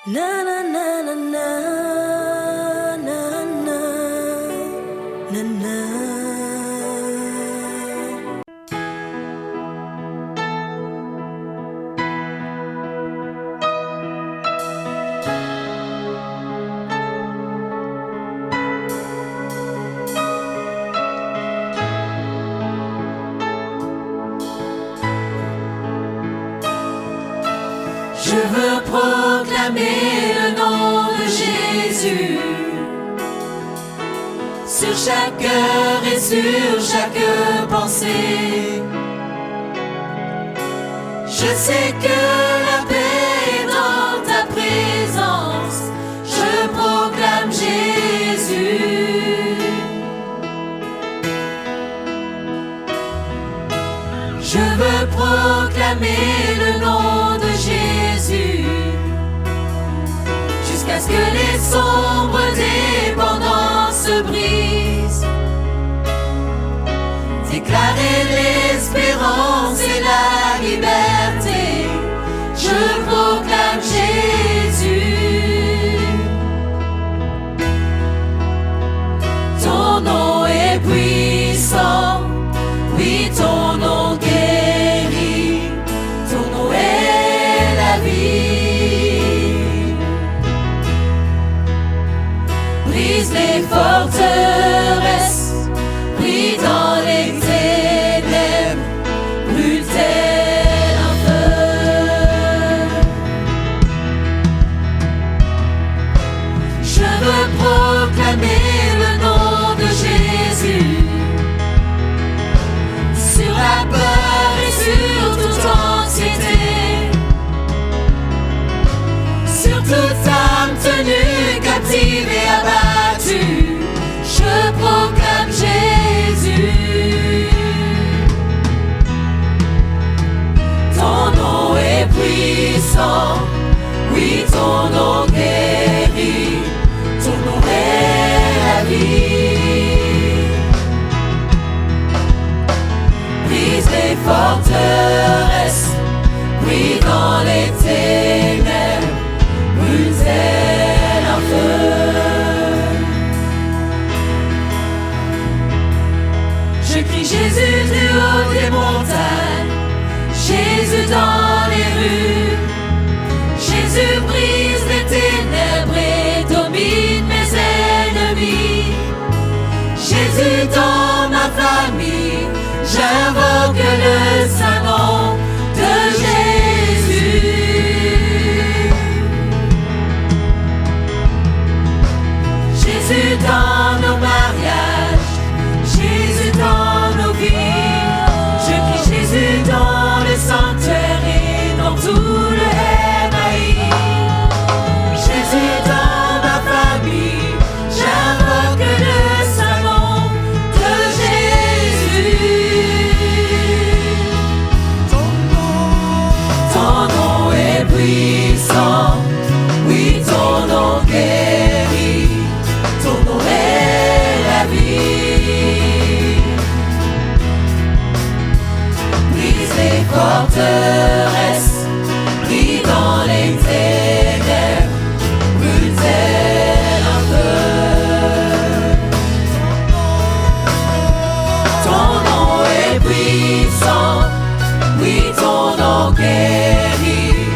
Na na na na na na na na na. Je veux proclamer le nom de Jésus sur chaque cœur et sur chaque pensée. Je sais que la paix est dans ta présence. Je proclame Jésus. Je veux proclamer le nom de Jésus jusqu'à ce que les sombres dépendances brisent. Déclarer l'espérance et la liberté. Je proclame Jésus. Ton nom est puissant. Oui, ton nom guérit. Ton nom est la vie. Brise les forteresses. Brille dans les ténèbres. Brûle tel un feu. Je veux proclamer le nom de Jésus sur la peur et sur toute anxiété, sur toute âme tenue captive et abattue. Je proclame Jésus. Ton nom est puissant, oui, ton nom guérit, ton nom est la vie. Brise les forteresses, brille dans les ténèbres, brûle tel un feu. Je crie Jésus du haut des montagnes, Jésus dans les rues. Jésus brise les ténèbres et domine mes ennemis. Jésus dans ma famille, j'invoque le saint nom de Jésus. Jésus dans nos mariages, Jésus dans nos vies. Je crie Jésus dans le sanctuaire et dans tout le MAI. Jésus dans ma famille, j'invoque le saint nom de Jésus. Ton nom est puissant, oui, ton nom guérit, ton nom est la vie. Brise les forteresses, brille dans les ténèbres, brûle tel un feu. Ton nom est puissant, oui, ton nom guérit,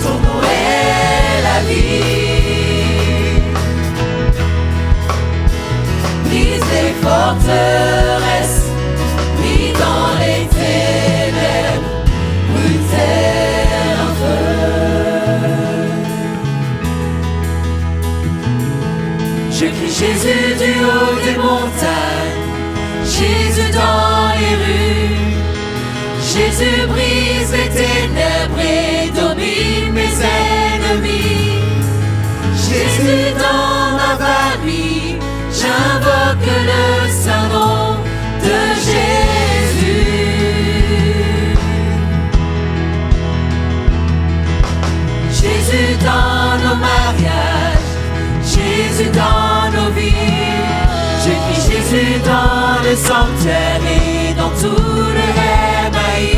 ton nom est la vie. Brise les forteresses, brille dans les ténèbres, brûle tel un feu. Je crie Jésus du haut des montagnes, Jésus dans les rues. Jésus brise les ténèbres et domine mes ennemis. Jésus dans ma famille, j'invoque le saint nom de Jésus. Jésus dans nos mariages, Jésus dans nos vies. Je crie Jésus dans le sanctuaire et dans tout le MAI.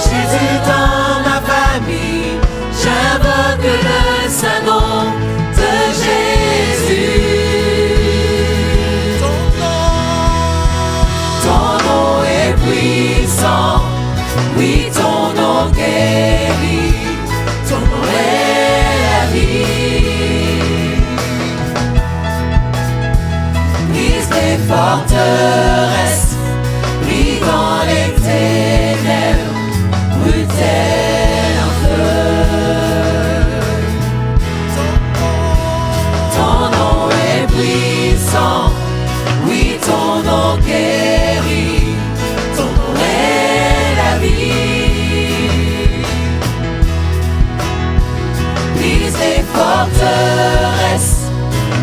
Jésus dans ma famille, j'invoque le forteresse,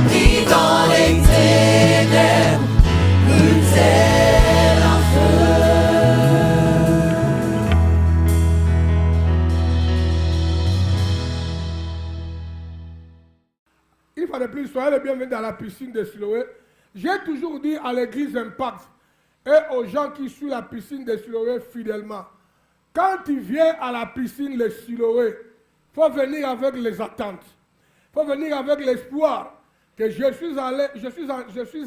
vit dans les ténèbres, brûle-t-elle en feu. Une fois de plus, soyez les bienvenus dans la piscine de Siloé. J'ai toujours dit à l'église Impact et aux gens qui suivent la piscine de Siloé fidèlement, quand tu viens à la piscine de Siloé, il faut venir avec les attentes. Il faut venir avec l'espoir que je suis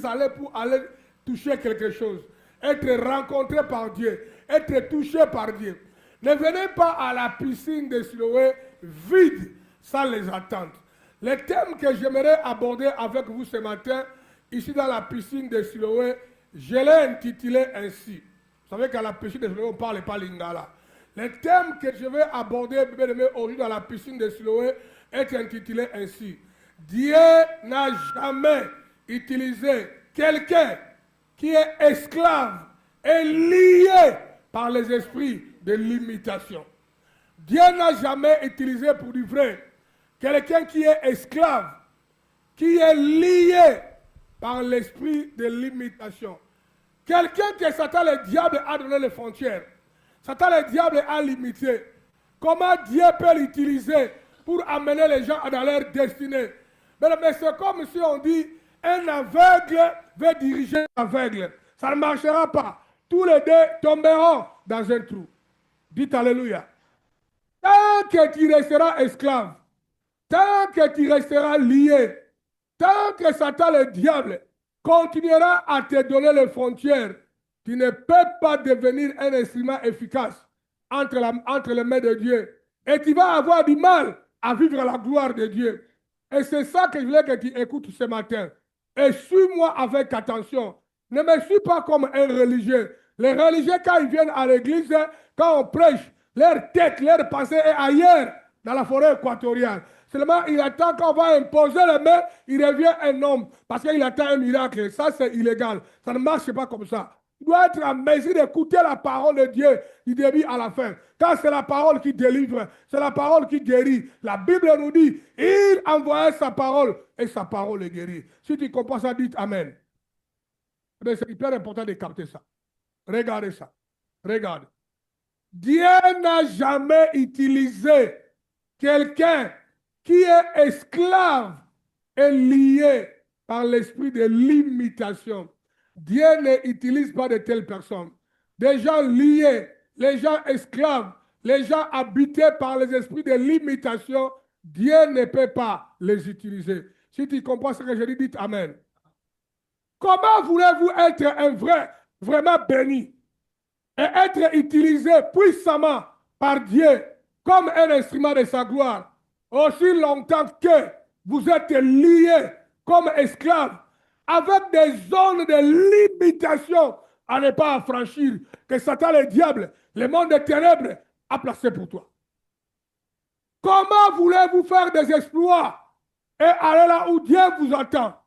allé pour aller toucher quelque chose, être rencontré par Dieu, être touché par Dieu. Ne venez pas à la piscine de Siloé vide, sans les attentes. Le thème que j'aimerais aborder avec vous ce matin, ici dans la piscine de Siloé, je l'ai intitulé ainsi. Vous savez qu'à la piscine de Siloé, on ne parle pas lingala. Le thème que je vais aborder aujourd'hui dans la piscine de Siloé est intitulé ainsi. Dieu n'a jamais utilisé quelqu'un qui est esclave et lié par les esprits de l'imitation. Dieu n'a jamais utilisé pour du vrai quelqu'un qui est esclave, qui est lié par l'esprit de l'imitation. Quelqu'un que Satan le diable a donné les frontières. Satan le diable a limité. Comment Dieu peut l'utiliser pour amener les gens dans leur destinée? Mais c'est comme si on dit, un aveugle veut diriger un aveugle. Ça ne marchera pas. Tous les deux tomberont dans un trou. Dites Alléluia. Tant que tu resteras esclave, tant que tu resteras lié, tant que Satan le diable continuera à te donner les frontières, tu ne peux pas devenir un instrument efficace entre les mains de Dieu. Et tu vas avoir du mal à vivre la gloire de Dieu. Et c'est ça que je voulais que tu écoutes ce matin. Et suis-moi avec attention. Ne me suis pas comme un religieux. Les religieux, quand ils viennent à l'église, quand on prêche, leur tête, leur pensée est ailleurs, dans la forêt équatoriale. Seulement, il attend qu'on va imposer les mains, il revient un homme, parce qu'il attend un miracle. Ça, c'est illégal. Ça ne marche pas comme ça. Il doit être en mesure d'écouter la parole de Dieu du début à la fin. Car c'est la parole qui délivre, c'est la parole qui guérit. La Bible nous dit, il envoyait sa parole et sa parole est guérie. Si tu comprends ça, dites Amen. C'est hyper important de capter ça. Regardez ça. Regarde. Dieu n'a jamais utilisé quelqu'un qui est esclave et lié par l'esprit de l'imitation. Dieu n'utilise pas de telles personnes. Des gens liés, les gens esclaves, les gens habités par les esprits de l'imitation, Dieu ne peut pas les utiliser. Si tu comprends ce que je dis, dites Amen. Comment voulez-vous être un vraiment béni et être utilisé puissamment par Dieu comme un instrument de sa gloire, aussi longtemps que vous êtes liés comme esclaves avec des zones de limitation à ne pas franchir que Satan, le diable, le monde des ténèbres a placé pour toi? Comment voulez-vous faire des exploits et aller là où Dieu vous attend?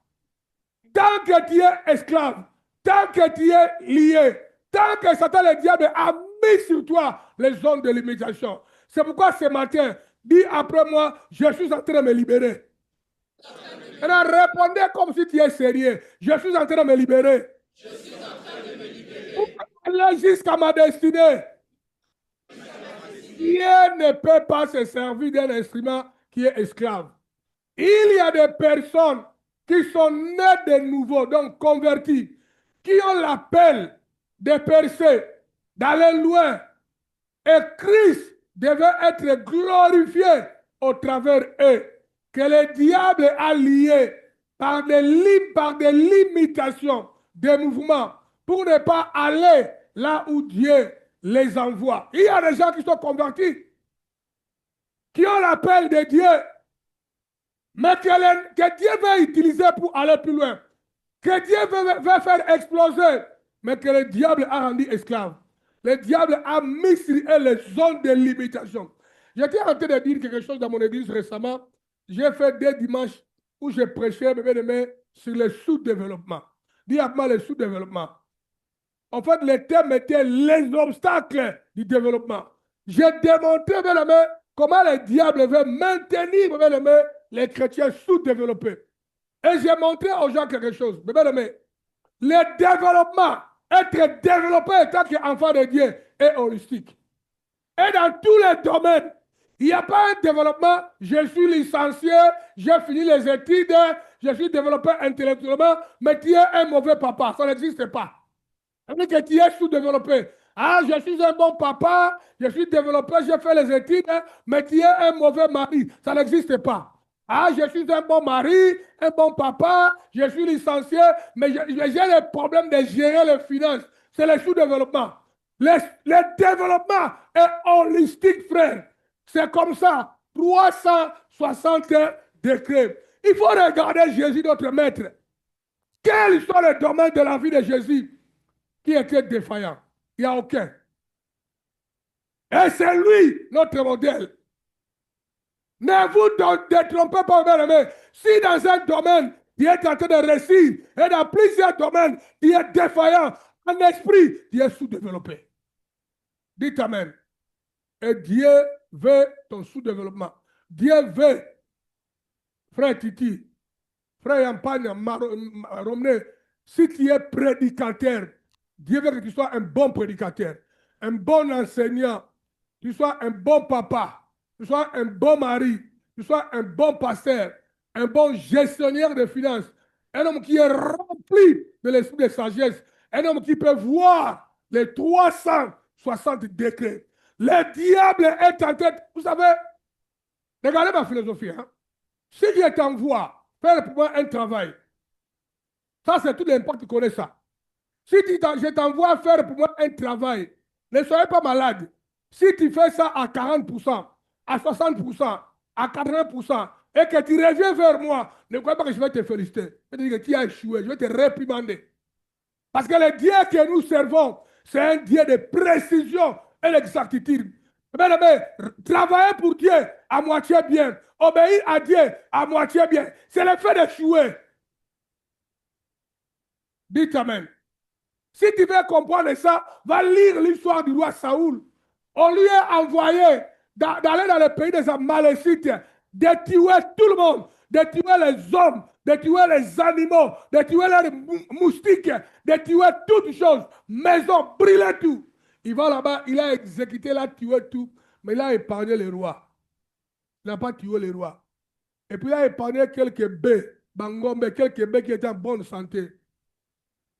Tant que tu es esclave, tant que tu es lié, tant que Satan, le diable, a mis sur toi les zones de limitation. C'est pourquoi ce matin, dis après moi, je suis en train de me libérer. Alors répondez comme si tu es sérieux. Je suis en train de me libérer. Je suis en train de me libérer. Pour aller jusqu'à ma destinée. Dieu ne peut pas se servir d'un instrument qui est esclave. Il y a des personnes qui sont nées de nouveau, donc convertis, qui ont l'appel de percer, d'aller loin. Et Christ devait être glorifié au travers eux, que le diable a lié par des limitations, des mouvements, pour ne pas aller là où Dieu les envoie. Il y a des gens qui sont convertis, qui ont l'appel de Dieu, mais que Dieu veut utiliser pour aller plus loin, que Dieu veut faire exploser, mais que le diable a rendu esclave. Le diable a mis sur eux les zones de limitation. J'étais en train de dire quelque chose dans mon église récemment. J'ai fait 2 dimanches où je prêchais sur le sous-développement. Dis à moi le sous-développement. En fait, le thème était les obstacles du développement. J'ai démontré comment le diable veut maintenir les chrétiens sous-développés. Et j'ai montré aux gens quelque chose. Bien aimé, le développement, être développé en tant qu'enfant de Dieu est holistique. Et dans tous les domaines, il n'y a pas un développement, je suis licencié, j'ai fini les études, je suis développé intellectuellement, mais tu es un mauvais papa. Ça n'existe pas. Ça veut dire que tu es sous-développé. Ah, je suis un bon papa, je suis développé, j'ai fait les études, mais tu es un mauvais mari. Ça n'existe pas. Ah, je suis un bon mari, un bon papa, je suis licencié, mais j'ai le problème de gérer les finances. C'est le sous-développement. Le développement est holistique, frère. C'est comme ça. 360 degrés. Il faut regarder Jésus, notre maître. Quels sont les domaines de la vie de Jésus qui étaient défaillants? Il n'y a aucun. Et c'est lui, notre modèle. Ne vous détrompez pas, bien aimé. Si dans un domaine, tu es en train de réussir, et dans plusieurs domaines, tu es défaillant, en esprit, tu es sous-développé. Dites Amen. Et Dieu veut ton sous-développement. Dieu veut, frère Titi, frère Yampagne, Romney, si tu es prédicateur, Dieu veut que tu sois un bon prédicateur, un bon enseignant, tu sois un bon papa, tu sois un bon mari, tu sois un bon pasteur, un bon gestionnaire de finances, un homme qui est rempli de l'esprit de sagesse, un homme qui peut voir les 360 degrés. Le diable est en tête. Vous savez, regardez ma philosophie. Hein? Si Dieu t'envoie faire pour moi un travail, ça c'est tout l'impact qui connaît ça. Si je t'envoie faire pour moi un travail, ne soyez pas malade. Si tu fais ça à 40%, à 60%, à 80%, et que tu reviens vers moi, ne crois pas que je vais te féliciter. Je vais te dire que tu as échoué, je vais te réprimander. Parce que le Dieu que nous servons, c'est un Dieu de précision et d'exactitude. Mais travailler pour Dieu à moitié bien, obéir à Dieu à moitié bien, c'est le fait d'échouer. Dites Amen. Si tu veux comprendre ça, va lire l'histoire du roi Saoul. On lui a envoyé d'aller dans le pays des Amalécites, de tuer tout le monde, de tuer les hommes, de tuer les animaux, de tuer les moustiques, de tuer toutes choses, maison, brûler tout. Il va là-bas, il a exécuté, il a tué tout, mais il a épargné les rois. Il n'a pas tué les rois. Et puis il a épargné quelques baies, Bangombe, quelques baies qui étaient en bonne santé.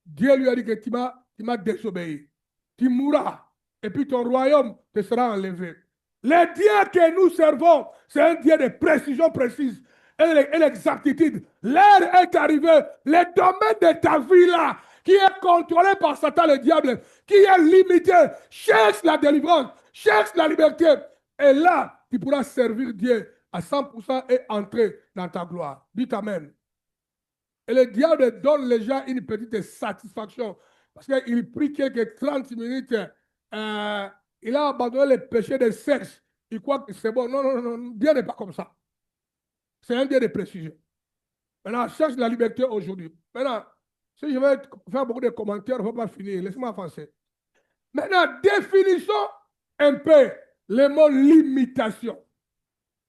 Dieu lui a dit que tu m'as désobéi. Tu mourras. Et puis ton royaume te sera enlevé. Le Dieu que nous servons, c'est un Dieu de précision précise et l'exactitude. L'heure est arrivée. Le domaine de ta vie là, qui est contrôlé par Satan le diable, qui est limité, cherche la délivrance, cherche la liberté. Et là, tu pourras servir Dieu à 100% et entrer dans ta gloire. Dites Amen. Et le diable donne les gens une petite satisfaction. Parce qu'il prie quelques 30 minutes. Il a abandonné le péché de sexe. Il croit que c'est bon. Non, non, non. Dieu n'est pas comme ça. C'est un Dieu de précision. Maintenant, cherche la liberté aujourd'hui. Maintenant, si je vais faire beaucoup de commentaires, on ne va pas finir. Laissez-moi avancer. Maintenant, définissons un peu le mot limitation.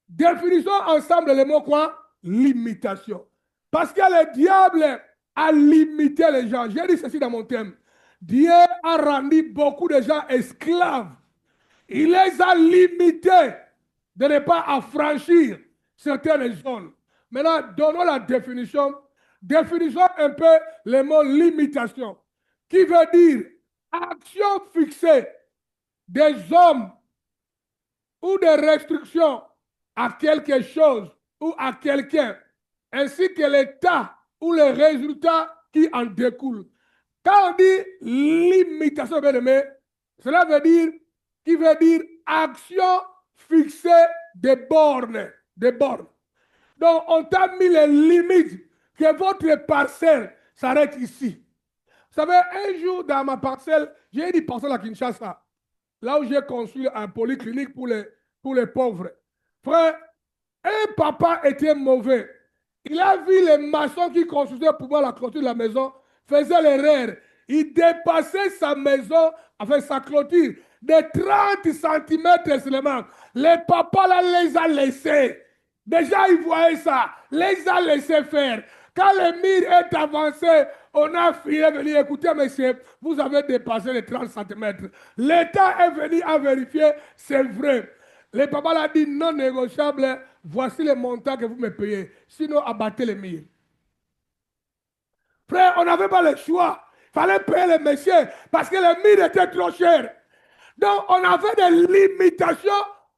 Définissons ensemble le mot quoi? Limitation. Parce que le diable a limité les gens. J'ai dit ceci dans mon thème. Dieu a rendu beaucoup de gens esclaves. Il les a limités de ne pas affranchir certaines zones. Maintenant, donnons la définition. Définissons un peu le mot limitation, qui veut dire action fixée des hommes ou des restrictions à quelque chose ou à quelqu'un, ainsi que l'état ou les résultats qui en découlent. Quand on dit limitation, bien aimé, cela veut dire, qui veut dire action fixée des bornes, des bornes. Donc, on t'a mis les limites que votre parcelle s'arrête ici. Vous savez, un jour dans ma parcelle, j'ai une parcelle à Kinshasa, là où j'ai construit un polyclinique pour les pauvres. Frère, un papa était mauvais. Il a vu les maçons qui construisaient pour moi la clôture de la maison, faisaient l'erreur. Il dépassait sa maison, enfin sa clôture, de 30 cm seulement. Les papas là les a laissés. Déjà, ils voyaient ça. Les a laissés faire. Quand le mur est avancé, on a fini venir écouter, monsieur, vous avez dépassé les 30 cm. L'État est venu à vérifier, c'est vrai. Le papa l'a dit non négociable, voici le montant que vous me payez. Sinon, abattez les murs. Frère, on n'avait pas le choix. Il fallait payer les messieurs parce que les murs étaient trop chers. Donc, on avait des limitations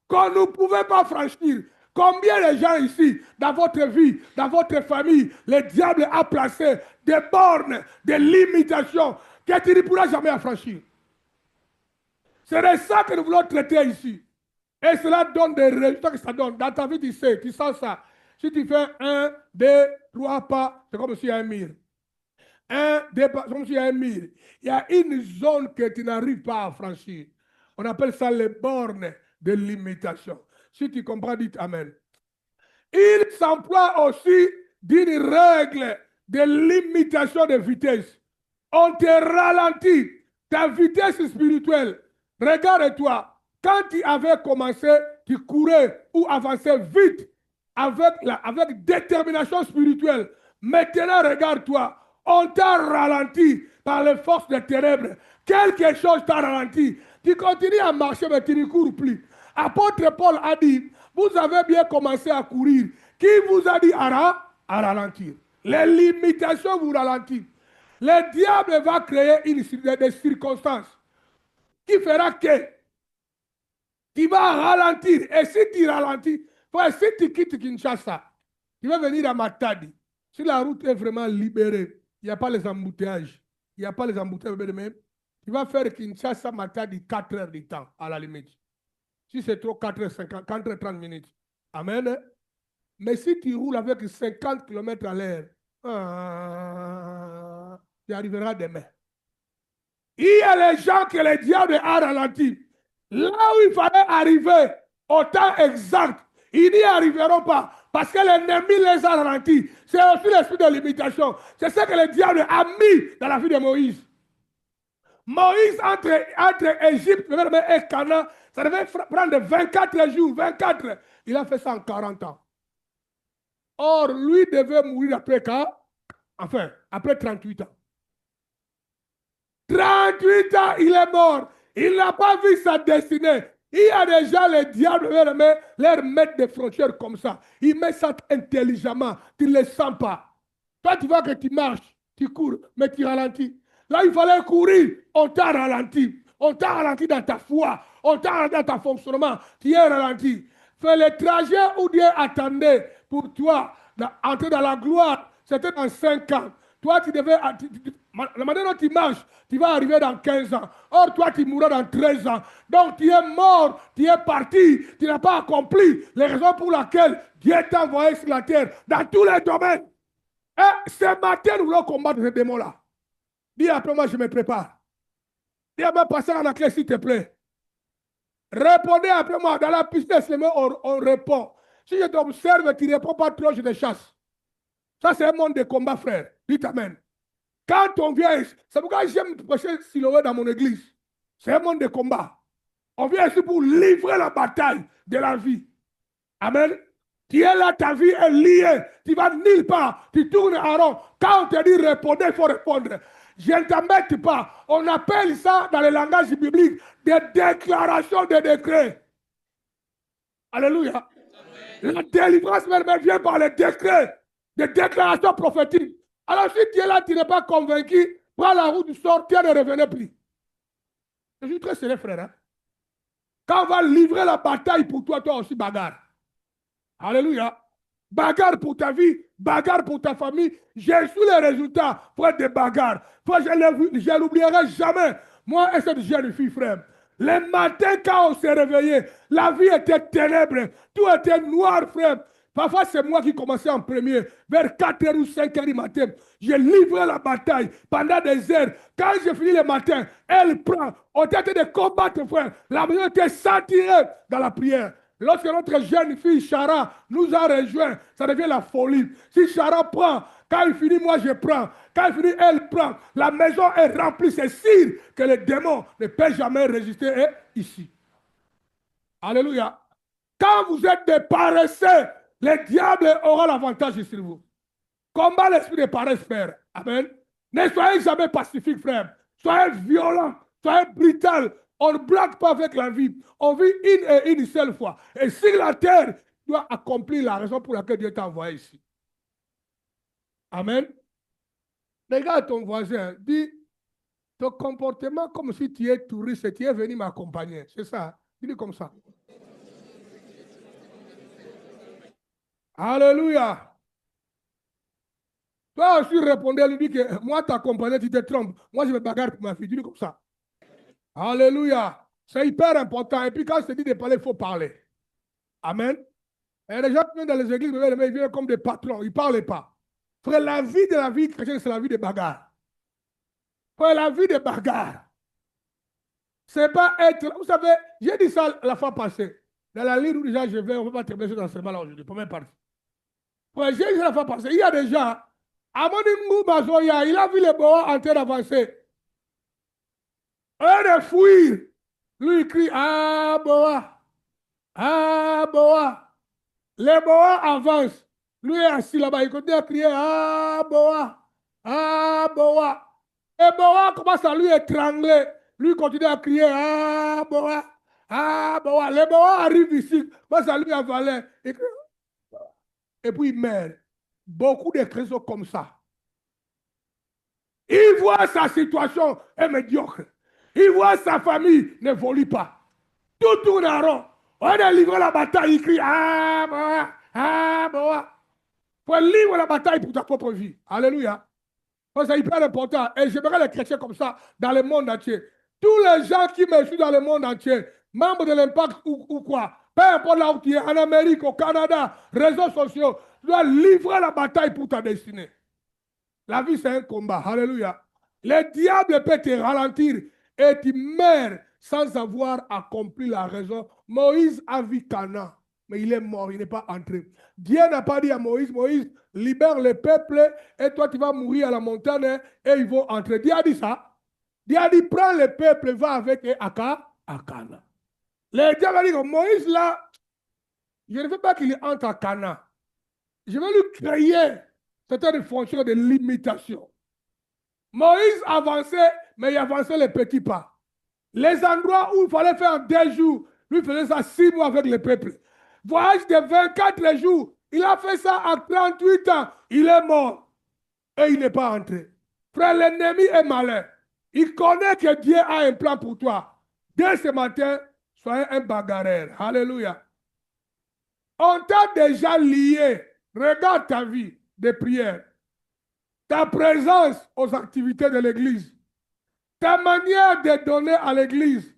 qu'on ne pouvait pas franchir. Combien de gens ici, dans votre vie, dans votre famille, le diable a placé des bornes, des limitations que tu ne pourras jamais affranchir. C'est ça que nous voulons traiter ici. Et cela donne des résultats que ça donne. Dans ta vie, tu sais, tu sens ça. Si tu fais 1, 2, 3 pas, c'est comme s'il y a un mur. 1, 2 pas, c'est comme s'il y a un mur. Il y a une zone que tu n'arrives pas à franchir. On appelle ça les bornes de limitation. Si tu comprends, dites Amen. Il s'emploie aussi d'une règle de limitation de vitesse. On te ralentit ta vitesse spirituelle. Regarde-toi. Quand tu avais commencé, tu courais ou avançais vite avec détermination spirituelle. Maintenant, regarde-toi. On t'a ralenti par les forces des ténèbres. Quelque chose t'a ralenti. Tu continues à marcher, mais tu ne cours plus. Apôtre Paul a dit, vous avez bien commencé à courir. Qui vous a dit à ralentir? Les limitations vous ralentissent. Le diable va créer des circonstances qui fera que tu vas ralentir. Et si tu ralentis, si tu quittes Kinshasa, tu vas venir à Matadi. Si la route est vraiment libérée, il n'y a pas les embouteillages. Il n'y a pas les embouteillages de même. Tu vas faire Kinshasa Matadi 4 heures de temps à la limite. Si c'est trop, 4h50, 4h30 minutes. Amen. Mais si tu roules avec 50 km à l'heure, tu arriveras demain. Il y a les gens que le diable a ralenti. Là où il fallait arriver au temps exact, ils n'y arriveront pas. Parce que l'ennemi les a ralentis. C'est aussi l'esprit de limitation. C'est ce que le diable a mis dans la vie de Moïse. Moïse, entre Égypte et Canaan, ça devait prendre 24 jours, 24. Il a fait ça en 40 ans. Or, lui devait mourir après quand? Enfin, après 38 ans. 38 ans, il est mort. Il n'a pas vu sa destinée. Il y a déjà le diable leur mettre des frontières comme ça. Il met ça intelligemment. Tu ne le sens pas. Toi, tu vois que tu marches, tu cours, mais tu ralentis. Là, il fallait courir. On t'a ralenti. On t'a ralenti dans ta foi. On t'a ralenti dans ton fonctionnement. Tu es ralenti. Fais le trajet où Dieu attendait pour toi entrer dans la gloire. C'était dans 5 ans. Toi, tu devais... La manière dont tu marches, tu vas arriver dans 15 ans. Or, toi, tu mourras dans 13 ans. Donc, tu es mort, tu es parti, tu n'as pas accompli les raisons pour lesquelles Dieu t'a envoyé sur la terre, dans tous les domaines. Et ce matin, nous voulons combattre ces démons-là. Dis après moi, je me prépare. Dis après, passez à la clé, s'il te plaît. Répondez après moi. Dans la piscine, on répond. Si je t'observe et tu ne réponds pas trop, je te chasse. Ça, c'est un monde de combat, frère. Dites Amen. Quand on vient, c'est pourquoi j'aime prêcher Siloé dans mon église. C'est un monde de combat. On vient ici pour livrer la bataille de la vie. Amen. Tu es là, ta vie est liée. Tu vas nulle part. Tu tournes en rond. Quand on te dit répondre, il faut répondre. Je ne t'embête pas. On appelle ça, dans le langage biblique, des déclarations de décrets. Alléluia. La délivrance même vient par les décrets, des déclarations prophétiques. Alors si tu es là, tu n'es pas convaincu, prends la route du sortir et ne revenez plus. Je suis très sérieux, frère. Hein? Quand on va livrer la bataille pour toi, toi aussi bagarre. Alléluia. Bagarre pour ta vie, bagarre pour ta famille. J'ai su les résultats, frère, des bagarres. Frère, je ne l'oublierai jamais. Moi et cette jeune fille, frère. Le matin, quand on s'est réveillé, la vie était ténèbre. Tout était noir, frère. Parfois, c'est moi qui commençais en premier. Vers 4h ou 5h du matin, j'ai livré la bataille pendant des heures. Quand j'ai fini le matin, elle prend. On était de combattre, frère. La maison était saturée dans la prière. Lorsque notre jeune fille, Chara, nous a rejoints, ça devient la folie. Si Chara prend, quand il finit, moi je prends. Quand il finit, elle prend. La maison est remplie. C'est sûr que les démons ne peuvent jamais résister ici. Alléluia. Quand vous êtes des paresseux, le diable aura l'avantage sur vous. Combat l'esprit de paresse, frère. Amen. Ne soyez jamais pacifique, frère. Soyez violent, soyez brutal. On ne blague pas avec la vie. On vit une et une seule fois. Et sur la terre, tu dois accomplir la raison pour laquelle Dieu t'a envoyé ici. Amen. Regarde ton voisin, dis ton comportement comme si tu es touriste et tu es venu m'accompagner. C'est ça. Dis-le comme ça. Alléluia. Toi aussi répondez, lui dit que moi t'accompagner, tu te trompes. Moi je me bagarre pour ma fille. Dis-le comme ça. Alléluia. C'est hyper important. Et puis quand je te dis de parler, il faut parler. Amen. Et les gens qui viennent dans les églises, ils viennent comme des patrons. Ils ne parlent pas. Frère, la vie chrétienne, c'est la vie de bagarre. Frère, la vie de bagarre. C'est pas être... Vous savez, j'ai dit ça la fois passée. Dans la ligne où déjà je vais, on ne peut pas terminer ce enseignement-là aujourd'hui. Première partie. Frère, j'ai dit ça la fois passée. Il y a des gens, Amonimou Bazoya, il a vu les bois en train d'avancer. Un de fuir. Lui, il crie, ah, boa. Ah, boa. Les boas avancent. Lui est assis là-bas, il continue à crier, ah, boa. Ah, boa. Et boa commence à lui étrangler. Lui continue à crier, ah, boa. Ah, boa. Les boas arrivent ici, commence à lui avaler. Et puis il meurt. Beaucoup de chrétiens sont comme ça. Il voit sa situation est médiocre. Il voit sa famille n'évolue pas. Tout tourne en rond. On a livré la bataille, il crie, ah, boa, ah, boa. Il faut livrer la bataille pour ta propre vie. Alléluia. C'est hyper important. Et j'aimerais les chrétiens comme ça dans le monde entier. Tous les gens qui me suivent dans le monde entier, membres de l'Impact ou quoi, peu importe là où tu es, en Amérique, au Canada, réseaux sociaux, tu dois livrer la bataille pour ta destinée. La vie, c'est un combat. Alléluia. Le diable peut te ralentir et tu meurs sans avoir accompli la raison. Moïse a vu Canaan, mais il est mort, il n'est pas entré. Dieu n'a pas dit à Moïse, Moïse, libère le peuple et toi tu vas mourir à la montagne et ils vont entrer. Dieu a dit ça. Dieu a dit, prends le peuple, va avec eux à Canaan. Le diable a dit, Moïse là, je ne veux pas qu'il entre à Canaan. Je vais lui créer certaines fonctions de limitation. Moïse avançait, mais il avançait les petits pas. Les endroits où il fallait faire 2 jours, lui faisait ça 6 mois avec le peuple. Voyage de 24 jours, il a fait ça à 38 ans. Il est mort et il n'est pas entré. Frère, l'ennemi est malin. Il connaît que Dieu a un plan pour toi. Dès ce matin, soyez un bagarreur. Alléluia. On t'a déjà lié. Regarde ta vie de prière. Ta présence aux activités de l'église. Ta manière de donner à l'église,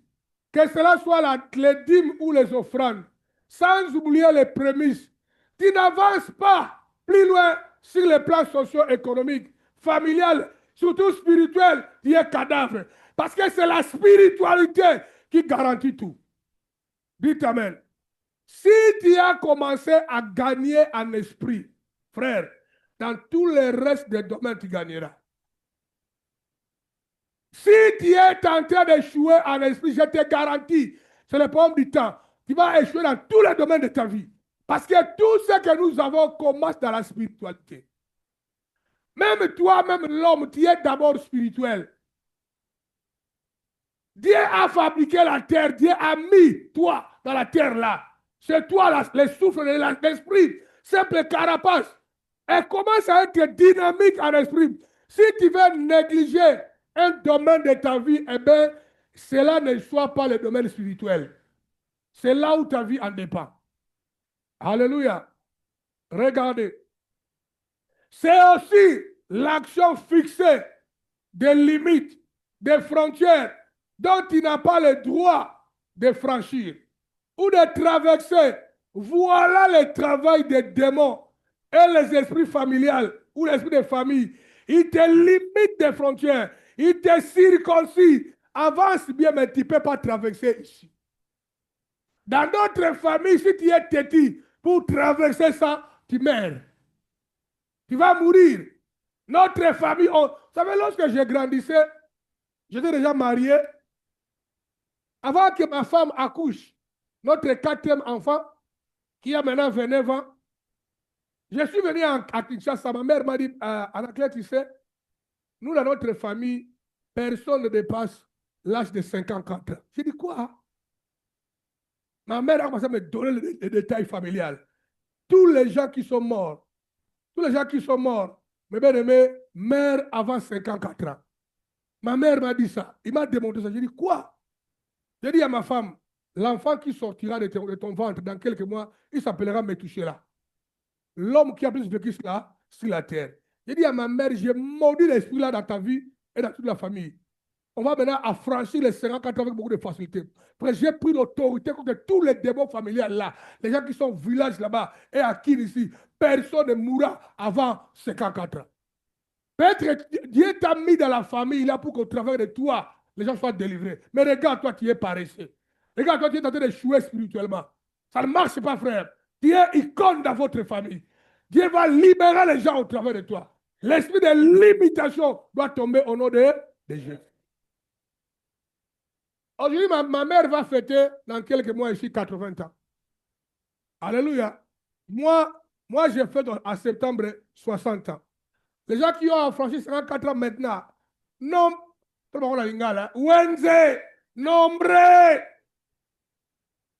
que cela soit les dîmes ou les offrandes, sans oublier les prémices. Tu n'avances pas plus loin sur les plans socio-économiques, familial, surtout spirituel, tu es cadavre. Parce que c'est la spiritualité qui garantit tout. Dites Amen. Si tu as commencé à gagner en esprit, frère, dans tous les restes des domaines, tu gagneras. Si tu es en train d'échouer en esprit, je te garantis, c'est le problème du temps. Tu vas échouer dans tous les domaines de ta vie. Parce que tout ce que nous avons commence dans la spiritualité. Même toi, même l'homme, tu es d'abord spirituel. Dieu a fabriqué la terre, Dieu a mis toi dans la terre là. C'est toi le souffle de l'esprit, simple carapace. Et commence à être dynamique en esprit. Si tu veux négliger un domaine de ta vie, eh bien, cela ne soit pas le domaine spirituel. C'est là où ta vie en dépend. Alléluia. Regardez. C'est aussi l'action fixée des limites, des frontières dont tu n'as pas le droit de franchir ou de traverser. Voilà le travail des démons et les esprits familiales ou l'esprit de famille. Ils te limitent des frontières. Ils te circoncisent. Avance bien, mais tu ne peux pas traverser ici. Dans notre famille, si tu es têtu pour traverser ça, tu meurs. Tu vas mourir. Notre famille, vous savez, lorsque je grandissais, j'étais déjà marié. Avant que ma femme accouche, notre 4e enfant, qui a maintenant 29 ans, Je suis venu à Kinshasa, ma mère m'a dit, Anaclet, tu sais, nous, dans notre famille, personne ne dépasse l'âge de 54 ans. J'ai dit, quoi? Ma mère a commencé à me donner les détails familiales. Tous les gens qui sont morts, mes bien-aimés, meurent avant 54 ans. Ma mère m'a dit ça. Il m'a démontré ça. J'ai dit, quoi? J'ai dit à ma femme, l'enfant qui sortira de ton ventre dans quelques mois, il s'appellera Metouchéla. L'homme qui a plus vécu cela sur la terre. J'ai dit à ma mère, j'ai maudit l'esprit là dans ta vie et dans toute la famille. On va maintenant affranchir les 54 avec beaucoup de facilité. J'ai pris l'autorité contre tous les démons familiales là. Les gens qui sont au village là-bas et à qui ici, personne ne mourra avant 54 ans. Peut-être Dieu t'a mis dans la famille là pour qu'au travers de toi, les gens soient délivrés. Mais regarde, toi, tu es paresseux. Regarde, toi, tu es en train d'échouer spirituellement. Ça ne marche pas, frère. Tu es icône dans votre famille. Dieu va libérer les gens au travers de toi. L'esprit de limitation doit tomber au nom de Jésus. Aujourd'hui, ma mère va fêter dans quelques mois ici 80 ans. Alléluia. Moi j'ai fait en septembre 60 ans. Les gens qui ont franchi 54 ans maintenant, non, nombreux.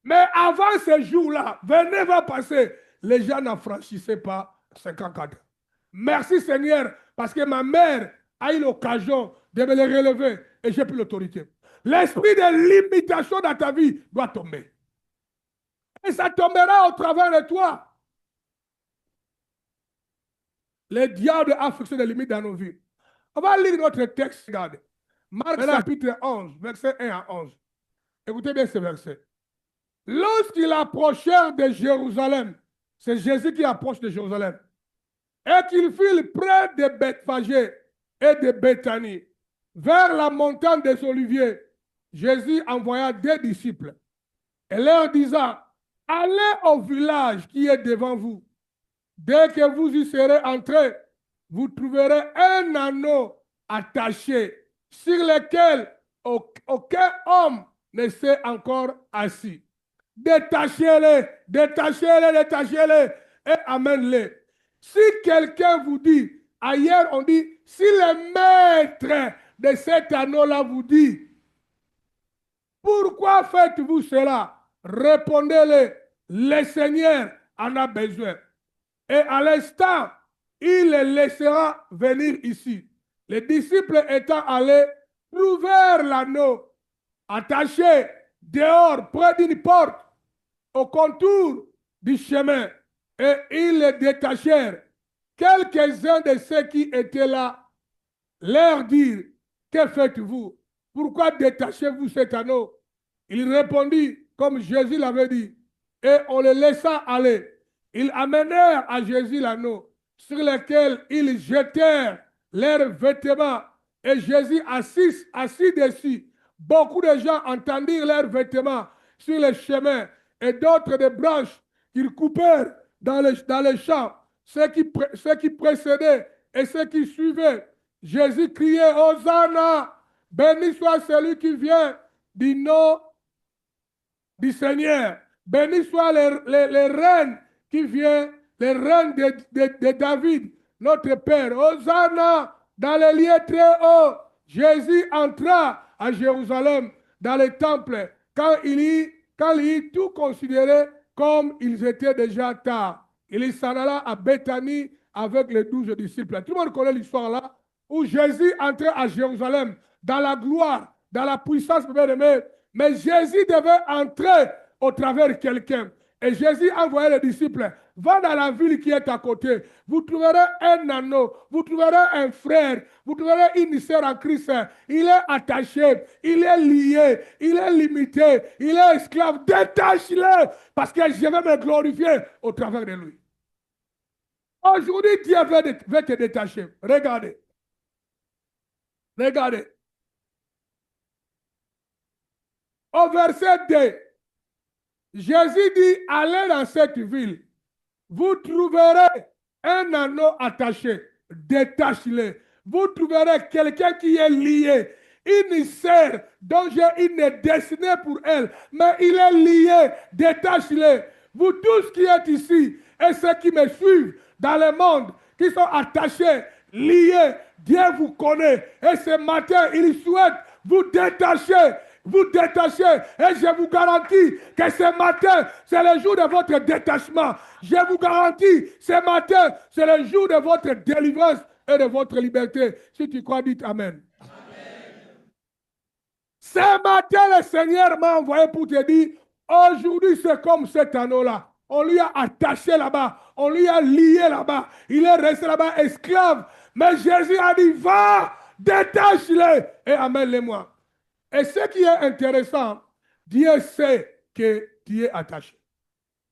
Mais avant ce jour-là, venez va passer, les gens n'affranchissaient pas 54 ans. Merci Seigneur, parce que ma mère a eu l'occasion de me les relever et j'ai pris l'autorité. L'esprit de limitation dans ta vie doit tomber. Et ça tombera au travers de toi. Le diable a fixé des limites dans nos vies. On va lire notre texte, regardez. Marc chapitre 11, verset 1 à 11. Écoutez bien ce verset. Lorsqu'il approchait de Jérusalem, c'est Jésus qui approche de Jérusalem, et qu'il fut près de Bethphagée et de Béthanie, vers la montagne des Oliviers, Jésus envoya des disciples et leur disant, allez au village qui est devant vous. Dès que vous y serez entrés, vous trouverez un anneau attaché sur lequel aucun homme ne s'est encore assis. Détachez-les, détachez-les, détachez-les et amène-les. Si quelqu'un vous dit, ailleurs on dit, si le maître de cet anneau-là vous dit, pourquoi faites-vous cela? Répondez-le, le Seigneur en a besoin. Et à l'instant, il les laissera venir ici. Les disciples étant allés, trouvèrent l'anneau attaché dehors, près d'une porte, au contour du chemin, et ils le détachèrent. Quelques-uns de ceux qui étaient là leur dirent, que faites-vous? Pourquoi détachez-vous cet anneau? Il répondit, comme Jésus l'avait dit, et on le laissa aller. Ils amenèrent à Jésus l'anneau, sur lequel ils jetèrent leurs vêtements, et Jésus assis dessus. Beaucoup de gens entendirent leurs vêtements sur le chemin, et d'autres des branches qu'ils coupèrent dans les champs. Ceux qui précédaient et ceux qui suivaient, Jésus criait, Hosanna, béni soit celui qui vient du nom du Seigneur. Béni soit les reines qui viennent, les reines de David, notre Père. Hosanna dans les lieux très hauts. Jésus entra à Jérusalem dans le temple quand il y tout considéré comme ils étaient déjà tard. Il s'en alla à Béthanie avec les 12 disciples. Tout le monde connaît l'histoire là, où Jésus entrait à Jérusalem dans la gloire, dans la puissance, mais Jésus devait entrer au travers de quelqu'un. Et Jésus envoyait les disciples, va dans la ville qui est à côté, vous trouverez un anneau, vous trouverez un frère, vous trouverez une sœur en Christ, il est attaché, il est lié, il est limité, il est esclave, détache-le, parce que je vais me glorifier au travers de lui. Aujourd'hui, Dieu veut te détacher. Regardez. Regardez. Au verset 2, Jésus dit, allez dans cette ville, vous trouverez un anneau attaché, détache-le. Vous trouverez quelqu'un qui est lié, une sœur dont j'ai une destinée pour elle, mais il est lié, détache-le. Vous tous qui êtes ici et ceux qui me suivent dans le monde qui sont attachés, liés. Dieu vous connaît. Et ce matin, il souhaite vous détacher. Vous détacher. Et je vous garantis que ce matin, c'est le jour de votre détachement. Je vous garantis, ce matin, c'est le jour de votre délivrance et de votre liberté. Si tu crois, dites Amen. Ce matin, le Seigneur m'a envoyé pour te dire, aujourd'hui, c'est comme cet anneau-là. On lui a attaché là-bas. On lui a lié là-bas. Il est resté là-bas esclave. Mais Jésus a dit, va, détache-le et amène-le-moi. Et ce qui est intéressant, Dieu sait que tu es attaché.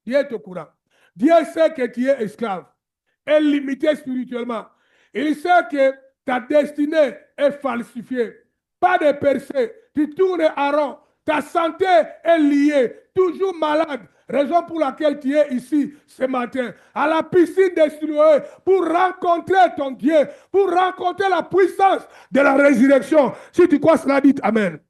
Dieu est au courant. Dieu sait que tu es esclave et limité spirituellement. Il sait que ta destinée est falsifiée. Pas de percée. Tu tournes à rond. Ta santé est liée. Toujours malade. Raison pour laquelle tu es ici ce matin, à la piscine de Siloé, pour rencontrer ton Dieu, pour rencontrer la puissance de la résurrection. Si tu crois cela, dites Amen.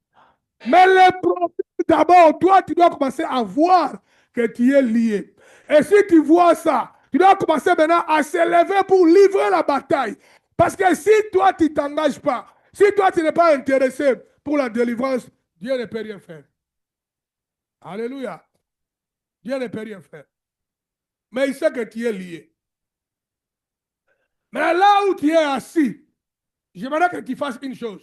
Mais le problème, d'abord, toi, tu dois commencer à voir que tu es lié. Et si tu vois ça, tu dois commencer maintenant à se lever pour livrer la bataille. Parce que si toi, tu ne t'engages pas, si toi, tu n'es pas intéressé pour la délivrance, Dieu ne peut rien faire. Alléluia. Dieu ne peut rien faire. Mais il sait que tu es lié. Mais là où tu es assis, j'aimerais que tu fasses une chose.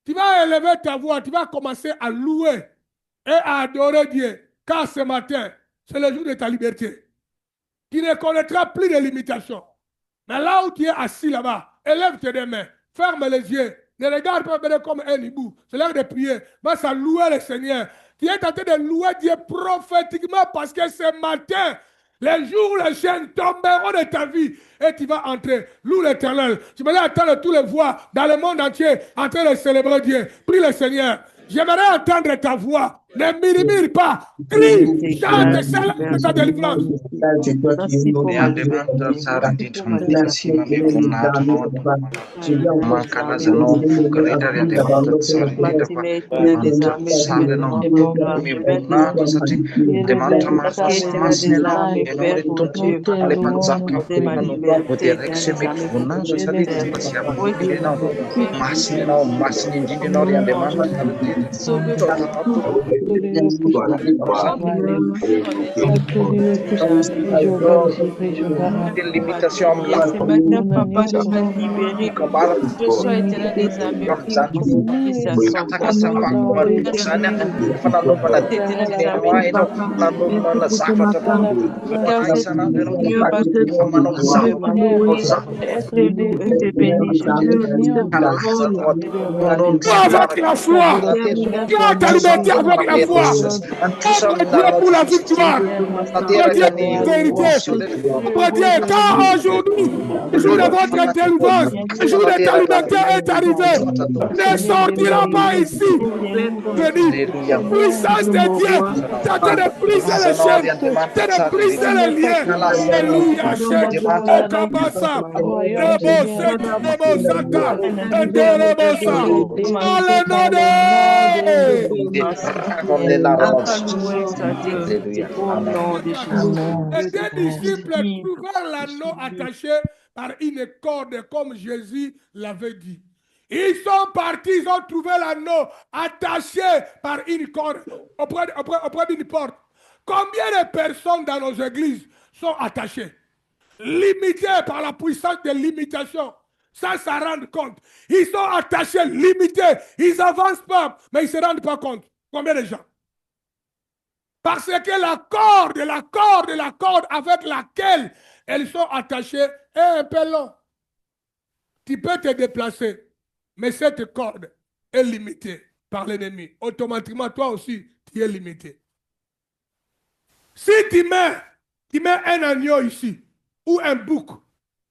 Tu vas élever ta voix, tu vas commencer à louer et à adorer Dieu. Car ce matin, c'est le jour de ta liberté. Tu ne connaîtras plus de limitations. Mais là où tu es assis là-bas, élève tes deux mains, ferme les yeux. Ne regarde pas comme un hibou. C'est l'heure de prier. Va à louer le Seigneur. Tu es en train de louer Dieu prophétiquement parce que ce matin, les jours où les chaînes tomberont de ta vie et tu vas entrer. Loue l'Éternel. Tu vas entendre tous les voix dans le monde entier en train de célébrer Dieu. Prie le Seigneur. J'aimerais entendre ta voix. Ne murmure pas. Crie, chante, célèbre ta délivrance. Des limitations papa, je vais libérer. Je sois éternel des amis. Avec la foi, garde ta liberté avec la foi. Dieu pour la victoire. Dieu pour la vérité. Dieu, car aujourd'hui, le jour de votre délivrance, le jour de ta liberté est arrivé. Ne sortira pas ici. Venez. Puissance de Dieu. T'as de briser les chaînes. T'as de briser les liens. Alléluia. Les deux disciples trouvèrent l'anneau attaché par une corde, comme Jésus l'avait dit. Ils sont partis, ils ont trouvé l'anneau attaché par une corde auprès d'une porte. Combien de personnes dans nos églises sont attachées, limitées par la puissance de l'imitation, sans s'en rendre compte? Ils sont attachés, limités, ils n'avancent pas, mais ils ne se rendent pas compte. Combien de gens? Parce que la corde avec laquelle elles sont attachées est un peu long. Tu peux te déplacer, mais cette corde est limitée par l'ennemi. Automatiquement, toi aussi, tu es limité. Si tu mets un agneau ici, ou un bouc,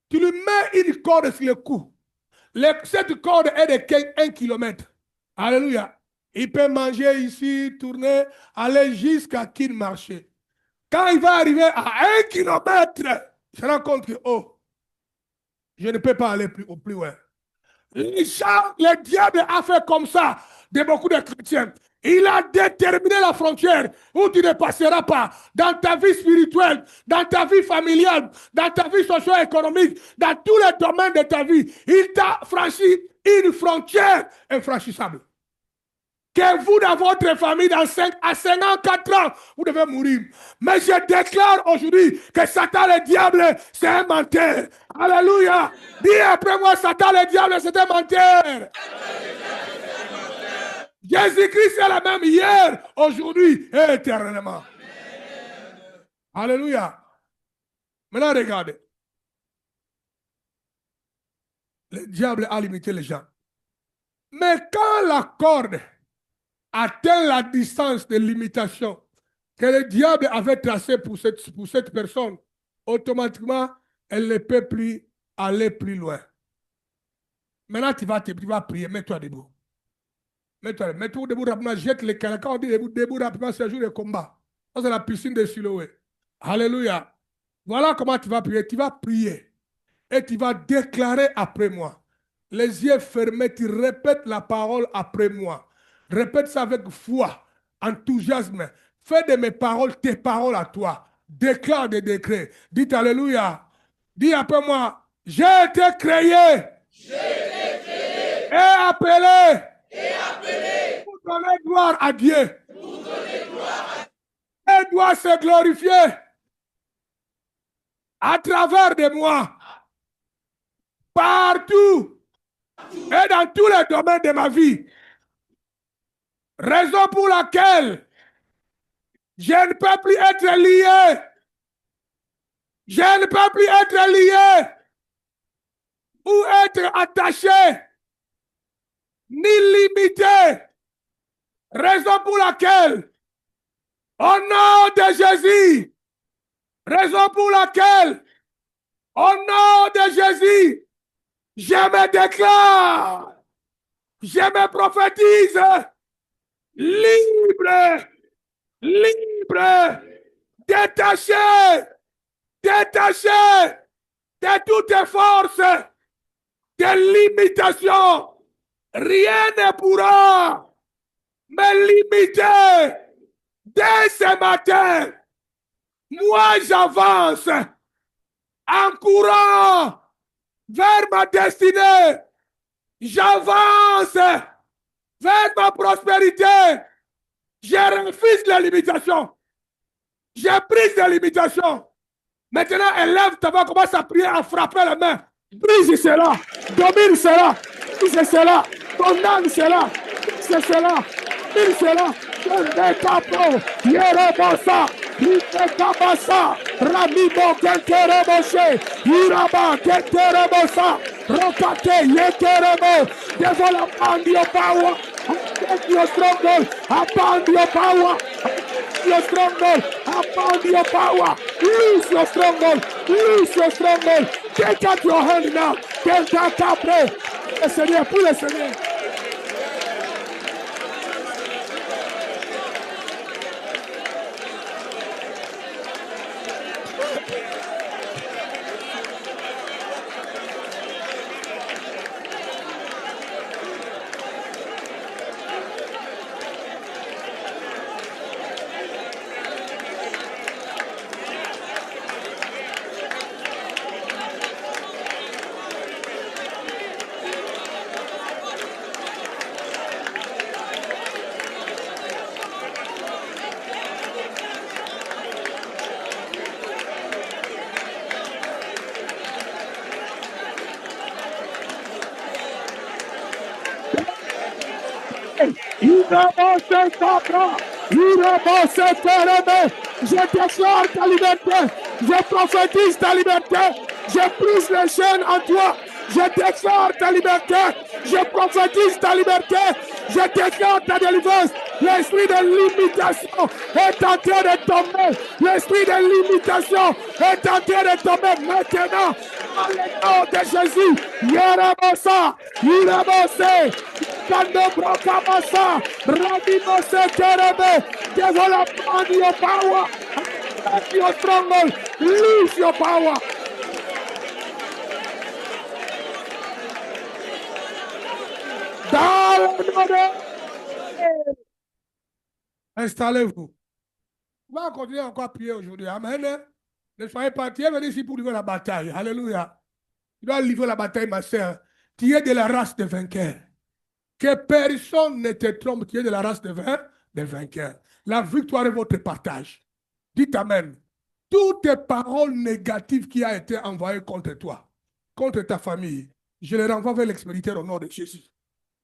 tu lui mets une corde sur le cou. Cette corde est de 1 kilomètre. Alléluia. Il peut manger ici, tourner, aller jusqu'à Kinmarché. Quand il va arriver à 1 kilomètre, il se rend compte que, oh, je ne peux pas aller plus loin. Le diable a fait comme ça de beaucoup de chrétiens. Il a déterminé la frontière où tu ne passeras pas dans ta vie spirituelle, dans ta vie familiale, dans ta vie socio-économique, dans tous les domaines de ta vie. Il t'a franchi une frontière infranchissable. Que vous, dans votre famille, dans 5 à 54 ans, vous devez mourir. Mais je déclare aujourd'hui que Satan le diable, c'est un menteur. Alléluia. Dis après moi, Satan le diable, c'est un menteur. Jésus-Christ est la même hier, aujourd'hui et éternellement. Alléluia. Maintenant, regardez. Le diable a limité les gens. Mais quand la corde atteint la distance de limitation que le diable avait tracée pour cette personne, automatiquement, elle ne peut plus aller plus loin. Maintenant, tu vas prier. Mets-toi debout. Mets-toi debout rapidement. Jette les canons. Quand on dit debout rapidement, c'est un jour de combat. Ça, c'est la piscine de Siloé. Alléluia. Voilà comment tu vas prier. Tu vas prier. Et tu vas déclarer après moi. Les yeux fermés, tu répètes la parole après moi. Répète ça avec foi, enthousiasme. Fais de mes paroles tes paroles à toi. Déclare des décrets. Dites Alléluia. Dis après moi, j'ai été créé. Et appelé. Pour donner gloire à Dieu. Et doit se glorifier à travers de moi. Partout. Et dans tous les domaines de ma vie. Raison pour laquelle je ne peux plus être lié. Je ne peux plus être lié ou être attaché, ni limité. Raison pour laquelle, au nom de Jésus, raison pour laquelle, au nom de Jésus, je me déclare, je me prophétise libre, libre, détaché de toutes forces de limitation. Rien ne pourra me limiter. Dès ce matin, moi j'avance en courant vers ma destinée. J'avance vers ma prospérité. Je refuse les limitations. J'ai pris des limitations. Maintenant, élève ta voix, commence à prier, à frapper les mains. Brise cela, domine cela, brise cela, condamne cela, brise cela, brise cela. Capo, Yerobosa, Rikabasa, Ramibo, Kentereboshe, Iraba, Kenterebosa, Rokate, Yekerebo, develop on your power, upon your stronghold, upon your power, your stronghold, upon your power, lose your stronghold, lose your stronghold, take out your hand now, take out your prayer, le Seigneur, pour le Seigneur. Je déclare ta liberté, je prophétise ta liberté, je brise les chaînes en toi, je déclare ta liberté, je prophétise ta liberté, je déclare ta délivrance. L'esprit de limitation est en train de tomber, l'esprit de limitation est en train de tomber maintenant, dans le nom de Jésus. Yarabosa, Irabose, Kando Brokabasa, Rabibose Kerebe, develop on your power, and your stronghold, lose your power. Down, Installez-vous. On va continuer encore à prier aujourd'hui. Amen. Ne soyez pas, tu es venu ici pour livrer la bataille. Alléluia. Tu dois livrer la bataille, ma soeur. Tu es de la race des vainqueurs. Que personne ne te trompe. Tu es de la race des vainqueurs. La victoire est votre partage. Dites Amen. Toutes tes paroles négatives qui ont été envoyées contre toi, contre ta famille, je les renvoie vers l'expéditeur au nom de Jésus.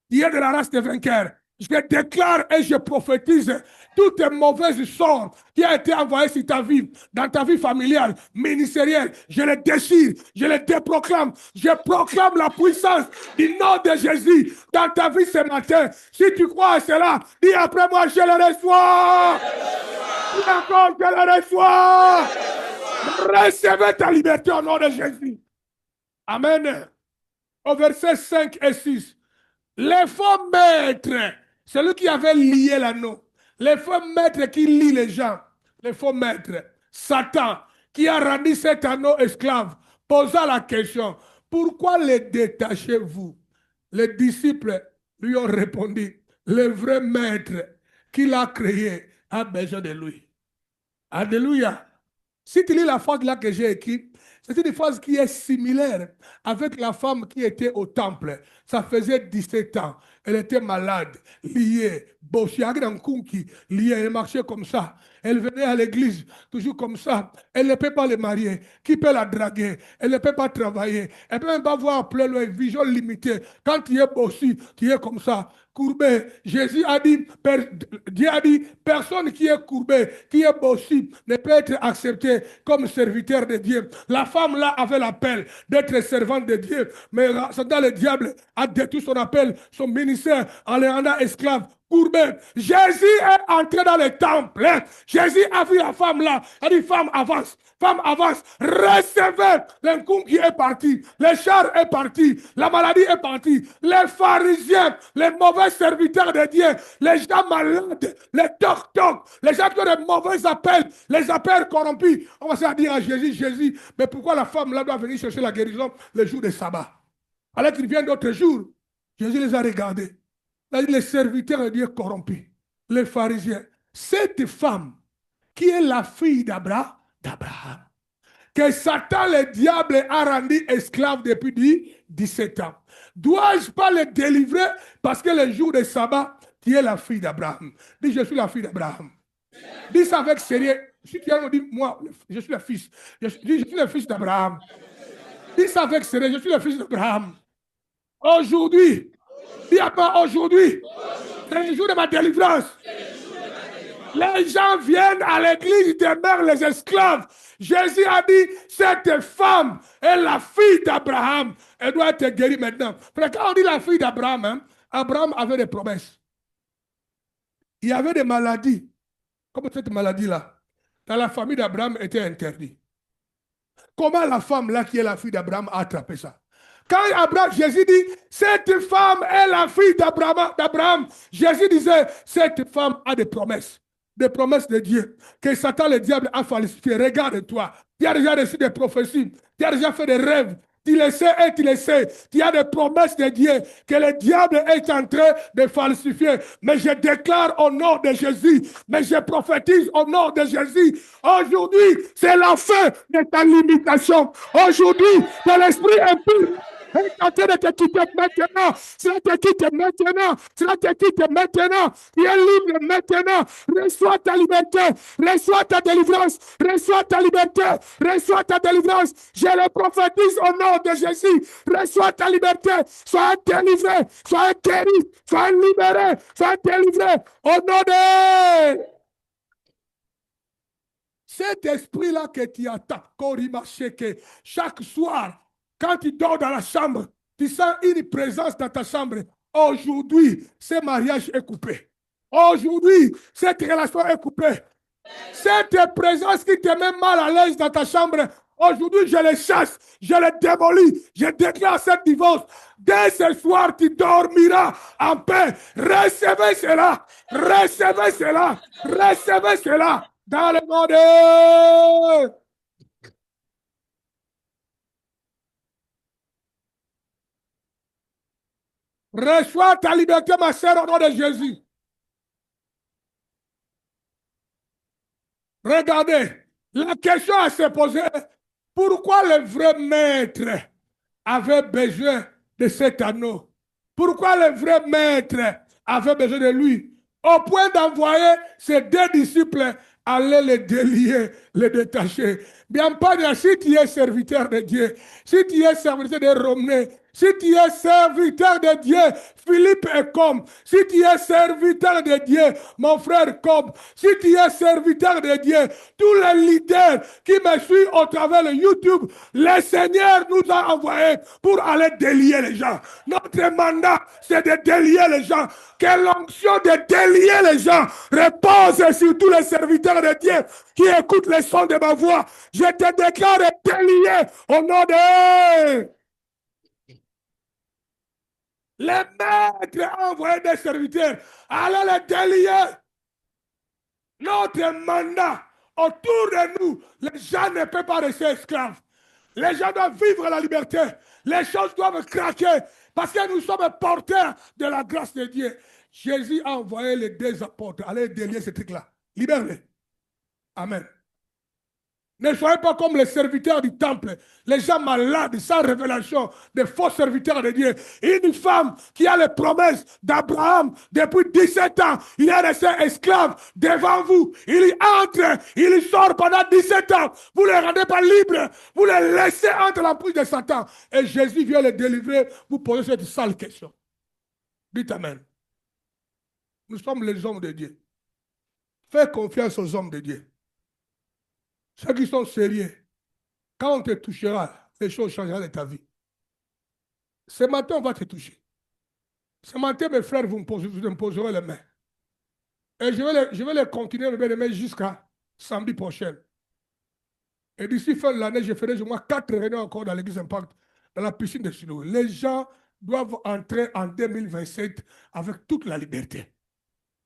Tu es de la race des vainqueurs. Je déclare et je prophétise toutes les mauvaises sorts qui ont été envoyées sur ta vie, dans ta vie familiale, ministérielle. Je les déchire, je les déproclame. Je proclame la puissance du nom de Jésus dans ta vie ce matin. Si tu crois à cela, dis après moi, je le reçois. Dis encore, je le reçois. Recevez ta liberté au nom de Jésus. Amen. Au verset 5 et 6. Les faux maîtres, celui qui avait lié l'anneau, les faux maîtres qui lient les gens, les faux maîtres, Satan, qui a rendu cet anneau esclave, posa la question, pourquoi les détachez-vous? Les disciples lui ont répondu, le vrai maître qui l'a créé a besoin de lui. Alléluia. Si tu lis la phrase là que j'ai écrite, c'est une phrase qui est similaire avec la femme qui était au temple. Ça faisait 17 ans. Elle était malade, liée, bossée, liée, elle marchait comme ça. Elle venait à l'église, toujours comme ça. Elle ne peut pas le marier. Qui peut la draguer? Elle ne peut pas travailler. Elle ne peut même pas voir plein loin, vision limitée. Quand tu es bossé, tu es comme ça. Courbé. Jésus a dit, Dieu a dit, personne qui est courbé, qui est bossy, ne peut être accepté comme serviteur de Dieu. La femme là avait l'appel d'être servante de Dieu, mais dans le diable a détruit son appel, son ministère, en le rendant esclave. Courbé. Jésus est entré dans le temple. Jésus a vu la femme là. Il a dit, femme, avance. Femme, avance. Recevez. L'incombe qui est parti. Le char est parti. La maladie est partie. Les pharisiens, les mauvais serviteurs de Dieu, les gens malades, les toc-toc, les gens qui ont de mauvais appels, les appels corrompus. On va se dire à Jésus, Jésus, mais pourquoi la femme là doit venir chercher la guérison le jour de sabbat? Alors qu'il vient d'autres jours, Jésus les a regardés. Les serviteurs de Dieu corrompus, les pharisiens, cette femme qui est la fille d'Abraham, que Satan, le diable, a rendu esclave depuis 17 ans. Dois-je pas le délivrer parce que le jour de sabbat, tu es la fille d'Abraham? Dis, je suis la fille d'Abraham. Dis ça avec sérieux. Si tu as dit, moi, je suis le fils. Je suis le fils d'Abraham. Dis ça avec sérieux, je suis le fils d'Abraham. Aujourd'hui, dis à moi aujourd'hui, c'est le jour de ma délivrance. Les gens viennent à l'église, ils demeurent les esclaves. Jésus a dit, cette femme est la fille d'Abraham. Elle doit être guérie maintenant. Quand on dit la fille d'Abraham, hein, Abraham avait des promesses. Il y avait des maladies, comme cette maladie-là, dans la famille d'Abraham était interdite. Comment la femme là qui est la fille d'Abraham a attrapé ça? Quand Abraham, Jésus dit, cette femme est la fille d'Abraham, Jésus disait, cette femme a des promesses de Dieu, que Satan, le diable, a falsifié. Regarde-toi, tu as déjà reçu des prophéties, tu as déjà fait des rêves, tu le sais et tu le sais. Tu as des promesses de Dieu que le diable est en train de falsifier. Mais je déclare au nom de Jésus, mais je prophétise au nom de Jésus. Aujourd'hui, c'est la fin de ta limitation. Aujourd'hui, de l'esprit impur est en train de te quitter maintenant. Cela te quitte maintenant. Cela te quitte maintenant. Tu es libre maintenant. Reçois ta liberté. Reçois ta délivrance. Reçois ta liberté. Reçois ta délivrance. Je le prophétise au nom de Jésus. Reçois ta liberté. Sois délivré. Sois guéri. Sois libéré. Sois délivré. Au nom de... Cet esprit-là que tu attends, chaque soir, quand tu dors dans la chambre, tu sens une présence dans ta chambre. Aujourd'hui, ce mariage est coupé. Aujourd'hui, cette relation est coupée. Cette présence qui te met mal à l'aise dans ta chambre, aujourd'hui, je le chasse, je le démolis, je déclare ce divorce. Dès ce soir, tu dormiras en paix. Recevez cela, recevez cela, recevez cela dans le monde. Reçois ta liberté, ma sœur, au nom de Jésus. Regardez, la question à se poser, pourquoi le vrai maître avait besoin de cet anneau? Pourquoi le vrai maître avait besoin de lui? Au point d'envoyer ses 2 disciples aller les délier, les détacher. Bien pas, si tu es serviteur de Dieu, si tu es serviteur de Romney, si tu es serviteur de Dieu, Philippe est comme. Si tu es serviteur de Dieu, mon frère comme. Si tu es serviteur de Dieu, tous les leaders qui me suivent au travers de YouTube, le Seigneur nous a envoyés pour aller délier les gens. Notre mandat, c'est de délier les gens. Que l'onction de délier les gens repose sur tous les serviteurs de Dieu qui écoutent les sons de ma voix. Je te déclare délier au nom de... Les maîtres ont envoyé des serviteurs. Allez les délier. Notre mandat, autour de nous, les gens ne peuvent pas rester esclaves. Les gens doivent vivre la liberté. Les choses doivent craquer parce que nous sommes porteurs de la grâce de Dieu. Jésus a envoyé les 2 apôtres. Allez délier ce truc-là. Libère-les. Amen. Ne soyez pas comme les serviteurs du temple, les gens malades, sans révélation, des faux serviteurs de Dieu. Une femme qui a les promesses d'Abraham depuis 17 ans, il est resté esclave devant vous. Il entre, il sort pendant 17 ans. Vous ne les rendez pas libres, vous les laissez entre l'emprise de Satan. Et Jésus vient les délivrer, vous posez cette sale question. Dites Amen. Nous sommes les hommes de Dieu. Fais confiance aux hommes de Dieu. Ceux qui sont sérieux, quand on te touchera, les choses changeront de ta vie. Ce matin, on va te toucher. Ce matin, mes frères, vous me poserez les mains. Et je vais les continuer, mes mains jusqu'à samedi prochain. Et d'ici fin de l'année, je ferai au moins 4 réunions encore dans l'église Impact, dans la piscine de Siloé. Les gens doivent entrer en 2027 avec toute la liberté.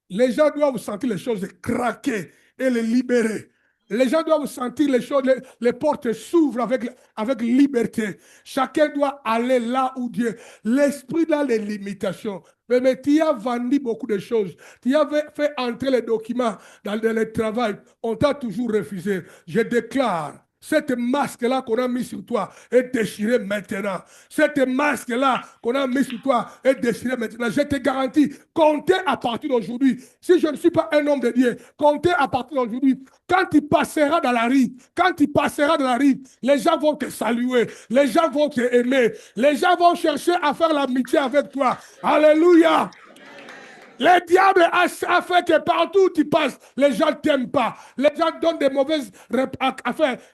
Les gens doivent sentir les choses craquer et les libérer. Les gens doivent sentir les choses, les portes s'ouvrent avec liberté. Chacun doit aller là où Dieu. L'esprit a les limitations. Mais tu as vendu beaucoup de choses. Tu avais fait entrer les documents dans le travail. On t'a toujours refusé. Je déclare. Cette masque-là qu'on a mis sur toi est déchirée maintenant. Cette masque-là qu'on a mis sur toi est déchirée maintenant. Je te garantis, comptez à partir d'aujourd'hui. Si je ne suis pas un homme de Dieu, comptez à partir d'aujourd'hui. Quand tu passeras dans la rue, les gens vont te saluer. Les gens vont te aimer. Les gens vont chercher à faire l'amitié avec toi. Alléluia. Le diable a fait que partout où tu passes, les gens ne t'aiment pas. Les gens donnent des mauvaises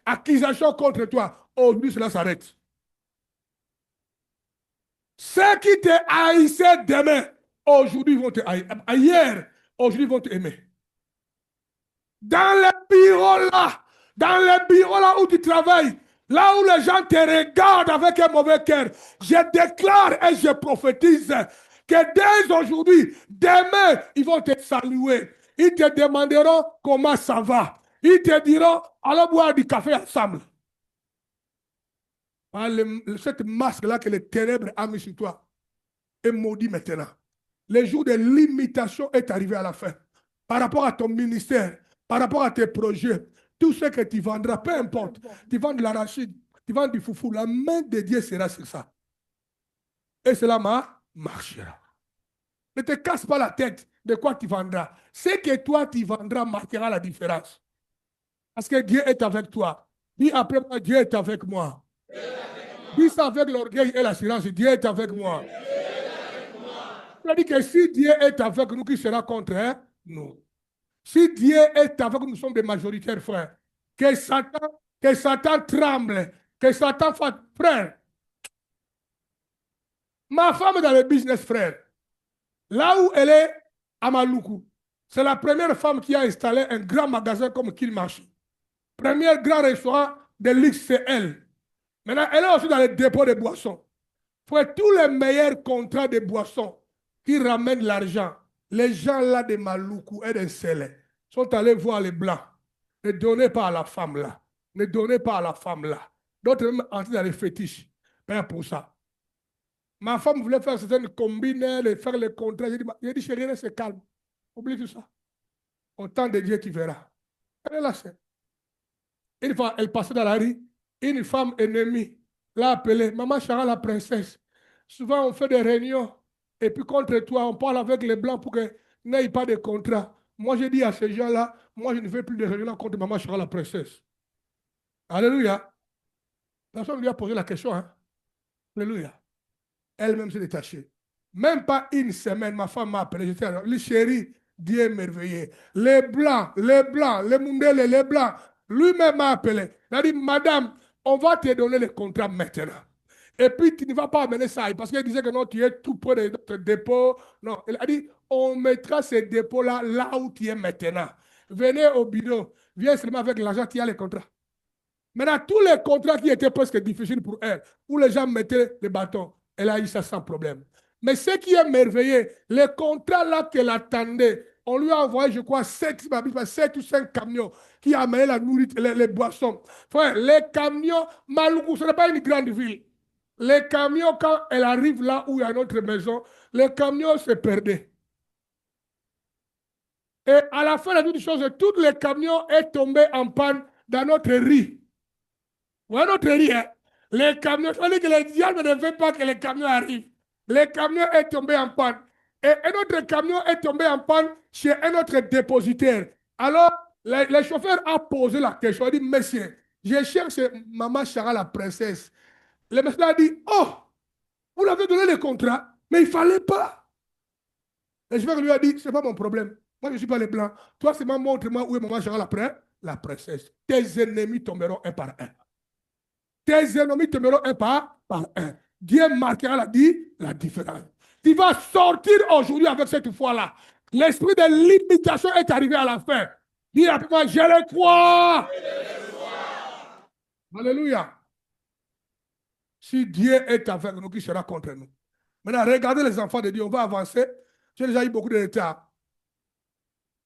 accusations contre toi. Aujourd'hui, cela s'arrête. Ceux qui te haïssaient demain, aujourd'hui vont te haïr. Hier, aujourd'hui vont te aimer. Dans les bureaux là où tu travailles, là où les gens te regardent avec un mauvais cœur, je déclare et je prophétise que dès aujourd'hui, demain, ils vont te saluer. Ils te demanderont comment ça va. Ils te diront, allons boire du café ensemble. Cette masque-là que les ténèbres ont mis sur toi est maudit maintenant. Le jour de l'imitation est arrivé à la fin. Par rapport à ton ministère, par rapport à tes projets, tout ce que tu vendras, peu importe, tu vends de l'arachide, tu vends du foufou, la main de Dieu sera sur ça. Et cela marchera. Ne te casse pas la tête de quoi tu vendras. Ce que toi tu vendras marquera la différence. Parce que Dieu est avec toi. Dis après moi, Dieu est avec moi. Dis ça avec l'orgueil et l'assurance, Dieu est avec moi. C'est-à-dire que si Dieu est avec nous, qui sera contre nous? Si Dieu est avec nous, nous sommes des majoritaires, frères. Que Satan tremble, que Satan fasse, frère. Ma femme est dans le business, frère. Là où elle est, à Maluku, c'est la première femme qui a installé un grand magasin comme Kilmarchi. Premier grand restaurant de luxe, c'est elle. Maintenant, elle est aussi dans les dépôts de boissons. Frère, tous les meilleurs contrats de boissons qui ramènent l'argent, les gens là de Maluku et de Sélé sont allés voir les Blancs. Ne donnez pas à la femme là. Ne donnez pas à la femme là. D'autres même entrés dans les fétiches. Père pour ça. Ma femme voulait faire certaines combines, faire les contrats. J'ai dit, chérie, c'est calme. Oublie tout ça. Au temps de Dieu, tu verras. Elle est là, c'est. Une fois, elle passait dans la rue, une femme ennemie l'a appelée, Maman Chara la princesse. Souvent, on fait des réunions, et puis contre toi, on parle avec les Blancs pour qu'ils n'aient pas de contrat. Moi, j'ai dit à ces gens-là, moi, je ne fais plus de réunions contre Maman Chara la princesse. Alléluia. Personne ne lui a posé la question. Hein? Alléluia. Elle-même s'est détachée. Même pas une semaine, ma femme m'a appelé. J'étais alors, le chéri, Dieu est merveilleux. Les Blancs, les Mundele, les Blancs. Lui-même m'a appelé. Il a dit, Madame, on va te donner le contrat maintenant. Et puis, tu ne vas pas amener ça. Parce qu'il disait que non, tu es tout près de notre dépôt. Non, il a dit, on mettra ces dépôts-là là où tu es maintenant. Venez au bureau. Viens seulement avec l'argent, tu as les contrats. Maintenant, tous les contrats qui étaient presque difficiles pour elle, où les gens mettaient les bâtons, elle a eu ça sans problème. Mais ce qui est merveilleux, les contrats là qu'elle attendait, on lui a envoyé, je crois, 7 ou 5 camions qui amenaient la nourriture, les boissons. Frère, les camions, Maluku, ce n'est pas une grande ville. Les camions, quand elle arrive là où il y a notre maison, les camions se perdaient. Et à la fin de toutes choses, tous les camions sont tombés en panne dans notre riz. Ouais, notre riz, hein? Les camions, il fallait que les diables ne veulent pas que les camions arrivent. Les camions sont tombés en panne. Et un autre camion est tombé en panne chez un autre dépositaire. Alors, le chauffeur a posé la question. Il a dit, monsieur, je cherche Maman Chara la princesse. Le monsieur a dit, oh, vous l'avez donné le contrat, mais il ne fallait pas. Le chauffeur lui a dit, ce n'est pas mon problème. Moi, je ne suis pas les blancs. Toi, seulement montre-moi où est Maman Chara la princesse. Tes ennemis tomberont un par un. Tes ennemis tomberont un par un. Dieu marquera la différence. Tu vas sortir aujourd'hui avec cette foi-là. L'esprit de limitation est arrivé à la fin. Dis rapidement, je le crois. Alléluia. Si Dieu est avec nous, qui sera contre nous? Maintenant, regardez les enfants de Dieu, on va avancer. J'ai déjà eu beaucoup de retard.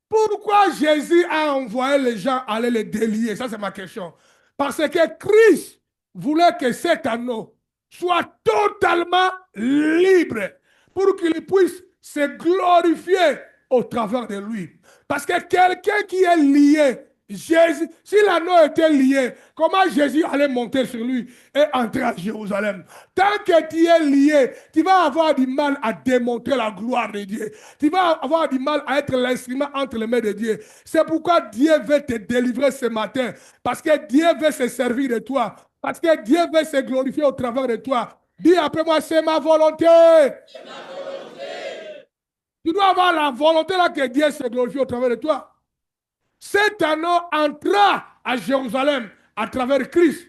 Pourquoi Jésus a envoyé les gens aller les délier? Ça, c'est ma question. Parce que Christ voulait que cet anneau soit totalement libre pour qu'il puisse se glorifier au travers de lui. Parce que quelqu'un qui est lié, Jésus, si l'anneau était lié, comment Jésus allait monter sur lui et entrer à Jérusalem? Tant que tu es lié, tu vas avoir du mal à démontrer la gloire de Dieu. Tu vas avoir du mal à être l'instrument entre les mains de Dieu. C'est pourquoi Dieu veut te délivrer ce matin. Parce que Dieu veut se servir de toi. Parce que Dieu veut se glorifier au travers de toi. Dis après moi, c'est ma volonté. C'est ma volonté. Tu dois avoir la volonté là que Dieu se glorifie au travers de toi. Cet anneau entra à Jérusalem à travers Christ.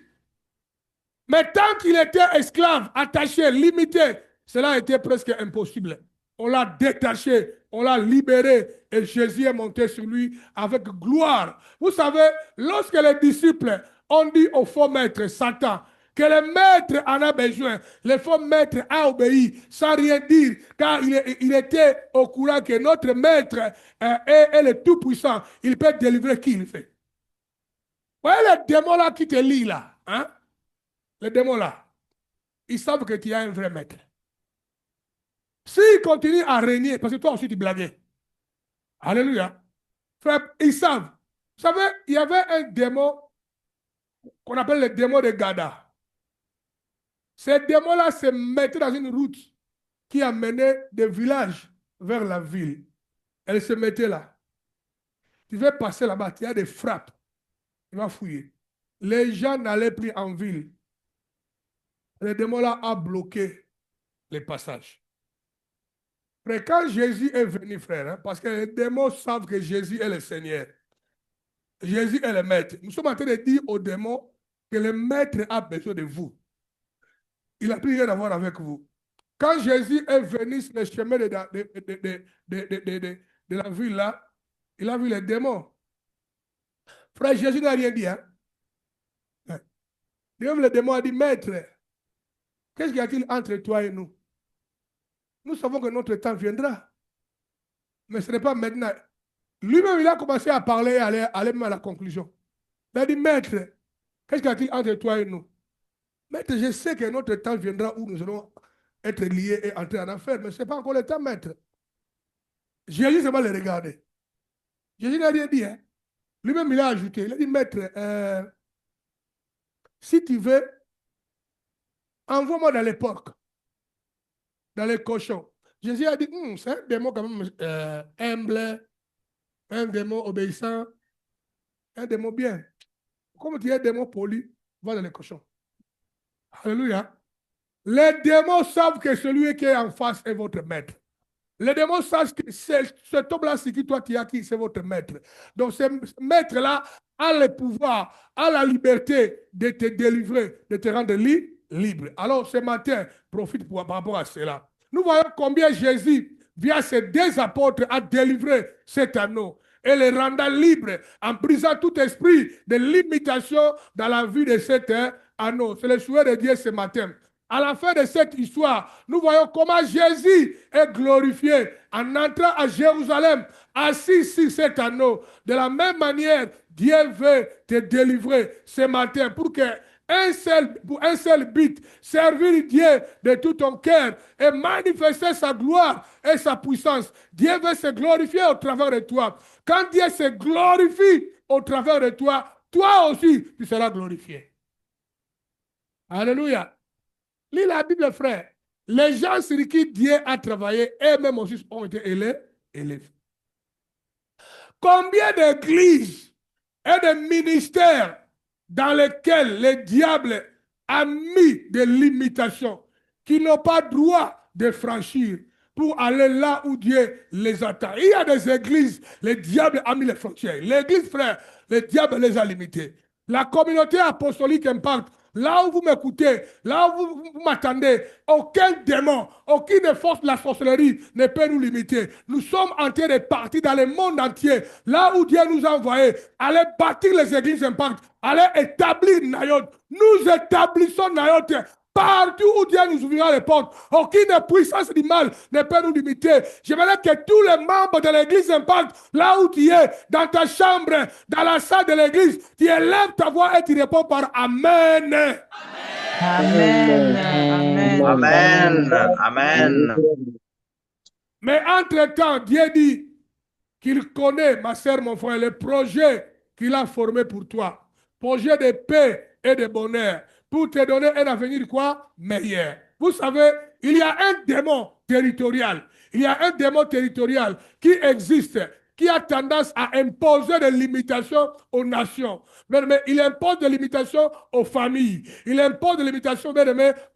Mais tant qu'il était esclave, attaché, limité, cela était presque impossible. On l'a détaché, on l'a libéré et Jésus est monté sur lui avec gloire. Vous savez, lorsque les disciples ont dit au faux maître, Satan, que le maître en a besoin, le faux maître a obéi sans rien dire, car il était au courant que notre maître est le tout-puissant. Il peut délivrer qui il fait. Vous voyez les démons là qui te lient là, hein? Les démons là, ils savent que tu as un vrai maître. S'ils continuent à régner, parce que toi aussi tu blaguais. Alléluia. Frère, ils savent. Vous savez, il y avait un démon qu'on appelle le démon de Gada. Ces démons-là se mettaient dans une route qui amenait des villages vers la ville. Elles se mettaient là. Tu veux passer là-bas, tu as des frappes. Tu vas fouiller. Les gens n'allaient plus en ville. Le démon-là a bloqué les passages. Frère, quand Jésus est venu, frère, hein, parce que les démons savent que Jésus est le Seigneur. Jésus est le maître. Nous sommes en train de dire aux démons que le maître a besoin de vous. Il n'a plus rien à voir avec vous. Quand Jésus est venu sur le chemin de la ville là, il a vu les démons. Frère, Jésus n'a rien dit. Hein? Le démon a dit, maître, qu'est-ce qu'il y a-t-il entre toi et nous? Nous savons que notre temps viendra. Mais ce n'est pas maintenant. Lui-même, il a commencé à parler et aller même à la conclusion. Il a dit, maître, qu'est-ce qu'il y a-t-il entre toi et nous? Maître, je sais que notre temps viendra où nous allons être liés et entrer en enfer, mais ce n'est pas encore le temps, maître. Jésus va le regarder. Jésus n'a rien dit. Hein? Lui-même, il a ajouté, il a dit, maître, si tu veux, envoie-moi dans les porcs, dans les cochons. Jésus a dit, c'est un démon quand même humble, un démon obéissant, un démon bien. Comme tu es un démon poli, va dans les cochons. Alléluia. Les démons savent que celui qui est en face est votre maître. Les démons savent que cet homme-là, c'est qui toi tu as qui, c'est votre maître. Donc ce maître-là a le pouvoir, a la liberté de te délivrer, de te rendre libre. Alors ce matin, profite par rapport à cela. Nous voyons combien Jésus, via ses 2 apôtres, a délivré cet anneau et le rendant libre en brisant tout esprit de limitation dans la vie de cet anneau. C'est le souhait de Dieu ce matin. À la fin de cette histoire, nous voyons comment Jésus est glorifié en entrant à Jérusalem, assis sur cet anneau. De la même manière, Dieu veut te délivrer ce matin pour un seul but, servir Dieu de tout ton cœur et manifester sa gloire et sa puissance. Dieu veut se glorifier au travers de toi. Quand Dieu se glorifie au travers de toi, toi aussi, tu seras glorifié. Alléluia. Lis la Bible, frère. Les gens sur qui Dieu a travaillé, eux-mêmes aussi ont été élevés. Combien d'églises et de ministères dans lesquels le diable a mis des limitations qui n'ont pas droit de franchir pour aller là où Dieu les attend. Il y a des églises, le diable a mis les frontières. L'église, frère, le diable les a limitées. La communauté apostolique Impact, là où vous m'écoutez, là où vous m'attendez, aucun démon, aucune force de la sorcellerie ne peut nous limiter. Nous sommes en train de partir dans le monde entier, là où Dieu nous a envoyés, aller bâtir les églises Impact, aller établir Nayot. Nous établissons Nayot. Partout où Dieu nous ouvrira les portes, aucune puissance du mal ne peut nous limiter. J'aimerais que tous les membres de l'église Impact, là où tu es, dans ta chambre, dans la salle de l'église, tu élèves ta voix et tu réponds par Amen. Amen. Amen. Amen. Amen. Mais entre-temps, Dieu dit qu'il connaît, ma sœur, mon frère, le projet qu'il a formé pour toi. Projet de paix et de bonheur. Pour te donner un avenir quoi? Meilleur. Vous savez, il y a un démon territorial. Il y a un démon territorial qui existe, qui a tendance à imposer des limitations aux nations. Mais il impose des limitations aux familles. Il impose des limitations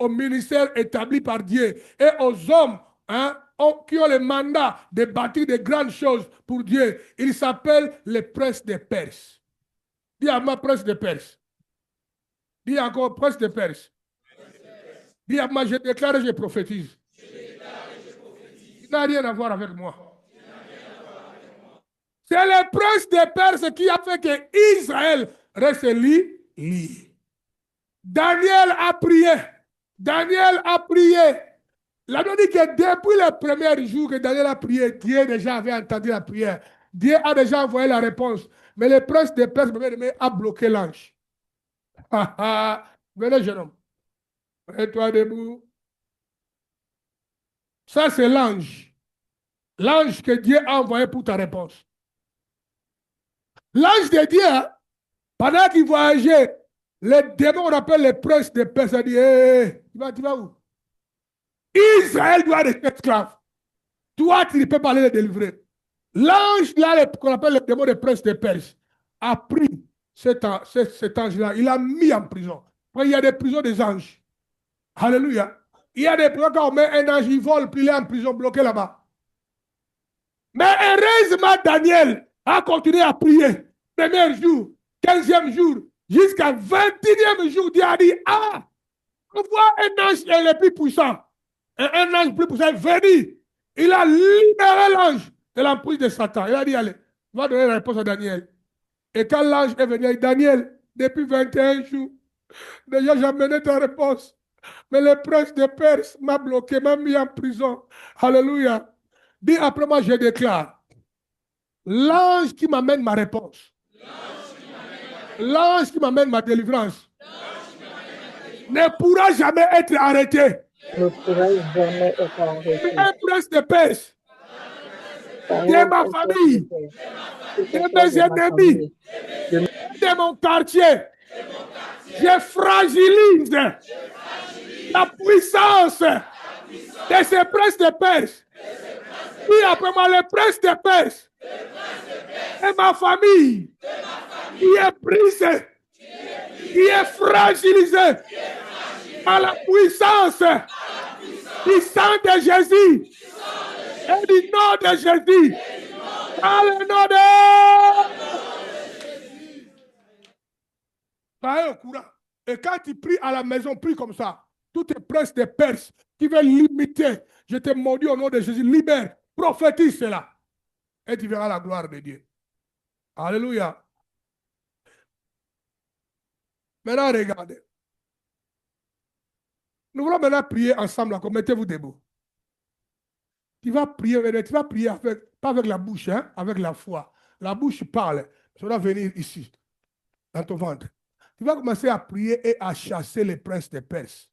aux ministères établis par Dieu et aux hommes qui ont le mandat de bâtir de grandes choses pour Dieu. Il s'appelle les princes des Perses. Dis à moi, prince des Perses. Dis encore, prince de Perse. Dis à moi, je déclare et je prophétise. Il n'a rien à voir avec moi. C'est le prince de Perse qui a fait que Israël reste lié. Daniel a prié. Daniel a prié. La Bible dit que depuis le premier jour que Daniel a prié, Dieu déjà avait entendu la prière. Dieu a déjà envoyé la réponse. Mais le prince de Perse a bloqué l'ange. Venez, jeune homme. Mets-toi debout. Ça, c'est l'ange. L'ange que Dieu a envoyé pour ta réponse. L'ange de Dieu, pendant qu'il voyageait, les démons, on appelle les princes de Perse, a dit, tu vas où? Israël doit être esclave. Toi, tu ne peux pas aller le délivrer. L'ange, là, qu'on appelle le démon des princes de Perse, a pris cet ange-là, il l'a mis en prison. Après, il y a des prisons des anges. Alléluia. Il y a des prisons quand on met un ange, il vole, puis il est en prison, bloqué là-bas. Mais heureusement, Daniel a continué à prier. Premier jour, 15e jour, jusqu'à 21e jour, Dieu a dit, on voit un ange qui est le plus puissant. Un ange plus puissant est venu. Il a libéré l'ange de l'emprise de Satan. Il a dit, allez, va donner la réponse à Daniel. Et quand l'ange est venu avec Daniel, depuis 21 jours, déjà j'ai amené ta réponse. Mais le prince de Perse m'a bloqué, m'a mis en prison. Alléluia. Dis après moi, je déclare. L'ange qui m'amène ma réponse. L'ange qui m'amène ma délivrance. Ne pourra jamais être arrêté. Ne pourra jamais être arrêté. Un prince de Perse de ma famille, de mes ennemis, de mon quartier. Je fragilise la puissance de ces princes de Perse. Puis après moi, le prince de Perse et ma famille qui est prise, qui est fragilisée par la puissance du sang de Jésus et du nom de Jésus. Par le nom de Jésus. Soyez au courant. Et quand tu pries à la maison, prie comme ça. Tout est prince de Perse qui veut limiter. Je te maudis au nom de Jésus. Libère. Prophétise cela. Et tu verras la gloire de Dieu. Alléluia. Maintenant, regardez. Nous voulons maintenant prier ensemble. Encore. Mettez-vous debout. Tu vas prier avec, pas avec la bouche, hein, avec la foi. La bouche parle. Ça doit venir ici, dans ton ventre. Tu vas commencer à prier et à chasser les princes de Perse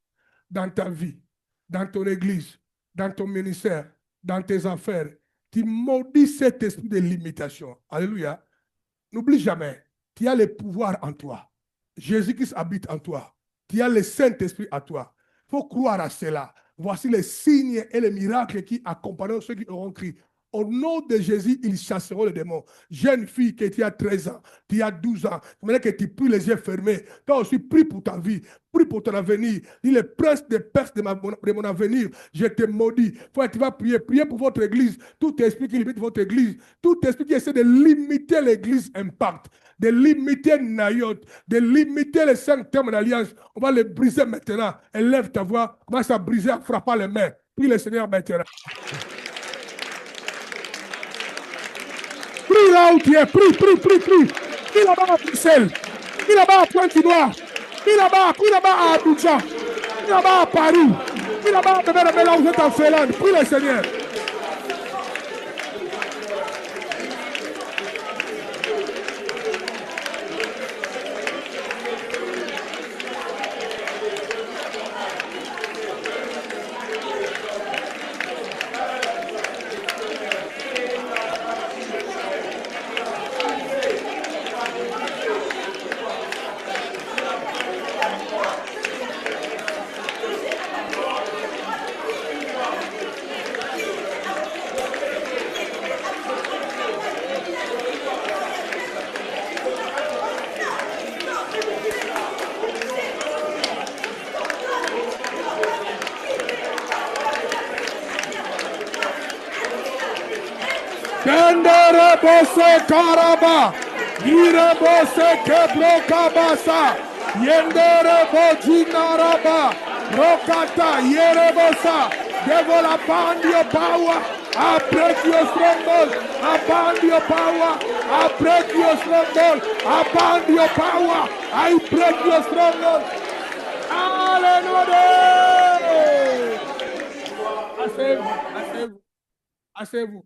dans ta vie, dans ton église, dans ton ministère, dans tes affaires. Tu maudis cet esprit de limitation. Alléluia. N'oublie jamais, tu as le pouvoir en toi. Jésus-Christ habite en toi. Tu as le Saint-Esprit en toi. Il faut croire à cela. Voici les signes et les miracles qui accompagneront ceux qui auront crié. Au nom de Jésus, ils chasseront les démons. Jeune fille qui tu as 13 ans, tu as 12 ans, que tu pries les yeux fermés. Toi aussi, prie pour ta vie, prie pour ton avenir. Dis le prince de Perse de mon avenir, je te maudis. Tu vas prier, priez pour votre église. Tout esprit qui limite votre église, tout esprit qui essaie de limiter l'église Impact, de limiter Nayot, de limiter les 5 termes d'alliance, on va les briser maintenant. Élève ta voix, commence à briser en frappant les mains. Prie le Seigneur maintenant. Prie là où tu es, prie. Prie là-bas à Bruxelles, prie là-bas à Pointe-Noire, prie là-bas à Abidjan, prie là-bas à Paris, prie là-bas à là où vous êtes en Finlande, prie le Seigneur. Kendere bose karaba, yire bose kebro kabasa, yendere boji naraba, rokata yere bosa, devil upon your power, I break your stronghold, upon your power, I break your stronghold, upon your power, I break your stronghold. Asseyez-vous. Asseyez-vous.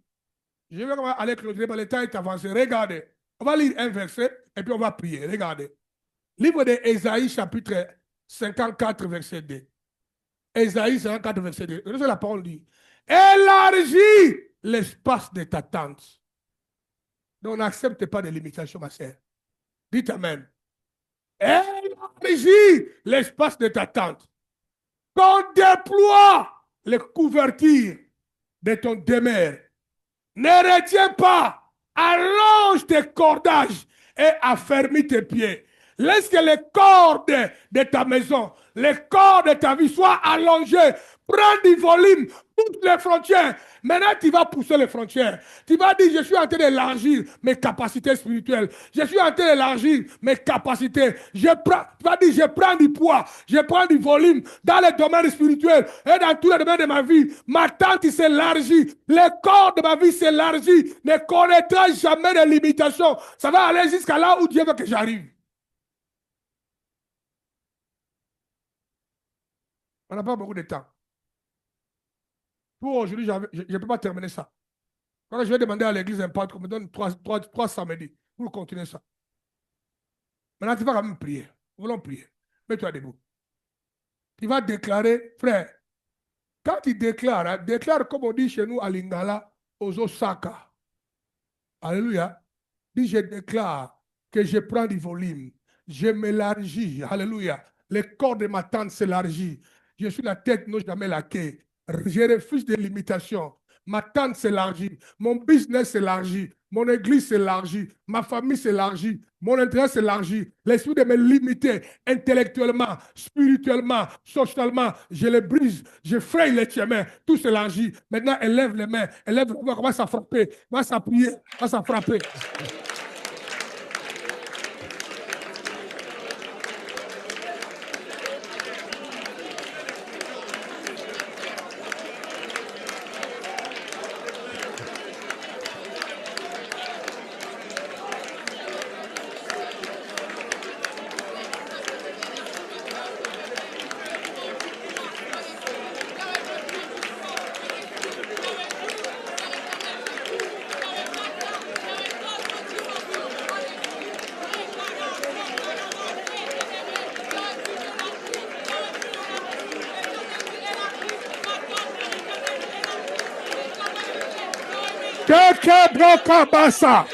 Je vais aller clôturer, mais le temps est avancé. Regardez. On va lire un verset et puis on va prier. Regardez. Livre d'Ésaïe, chapitre 54, verset 2. Ésaïe 54, verset 2. Regardez la parole dit. Élargis l'espace de ta tente. Donc n'accepte pas de limitation, ma sœur. Dites Amen. Élargis l'espace de ta tente. Qu'on déploie les couvertures de ton demeure. Ne retiens pas, allonge tes cordages et affermis tes pieds. Laisse que les cordes de ta maison, les cordes de ta vie soient allongées. Prends du volume, pousse les frontières. Maintenant, tu vas pousser les frontières. Tu vas dire, je suis en train d'élargir mes capacités spirituelles. Je suis en train d'élargir mes capacités. Tu vas dire, je prends du poids, je prends du volume dans les domaines spirituels et dans tous les domaines de ma vie. Ma tente s'élargit. Les corps de ma vie s'élargit. Ne connaîtra jamais de limitation. Ça va aller jusqu'à là où Dieu veut que j'arrive. On n'a pas beaucoup de temps. Pour aujourd'hui, je ne peux pas terminer ça. Quand je vais demander à l'église Impact qu'on me donne 3 samedis pour continuer ça. Maintenant, tu vas quand même prier. Nous voulons prier. Mets-toi debout. Tu vas déclarer, frère, quand tu déclares, déclare comme on dit chez nous à Lingala, aux Osaka. Alléluia. Dis, je déclare que je prends du volume. Je m'élargis. Alléluia. Le corps de ma tante s'élargit. Je suis la tête, non jamais la queue. Je refuse des limitations. Ma tente s'élargit. Mon business s'élargit. Mon église s'élargit. Ma famille s'élargit. Mon intérêt s'élargit. L'esprit de me limiter intellectuellement, spirituellement, socialement, je le brise. Je fraye les chemins. Tout s'élargit. Maintenant, elle lève les mains. Elle lève les mains. Commence à frapper. Commence à prier. Commence à frapper. Teke broka basa.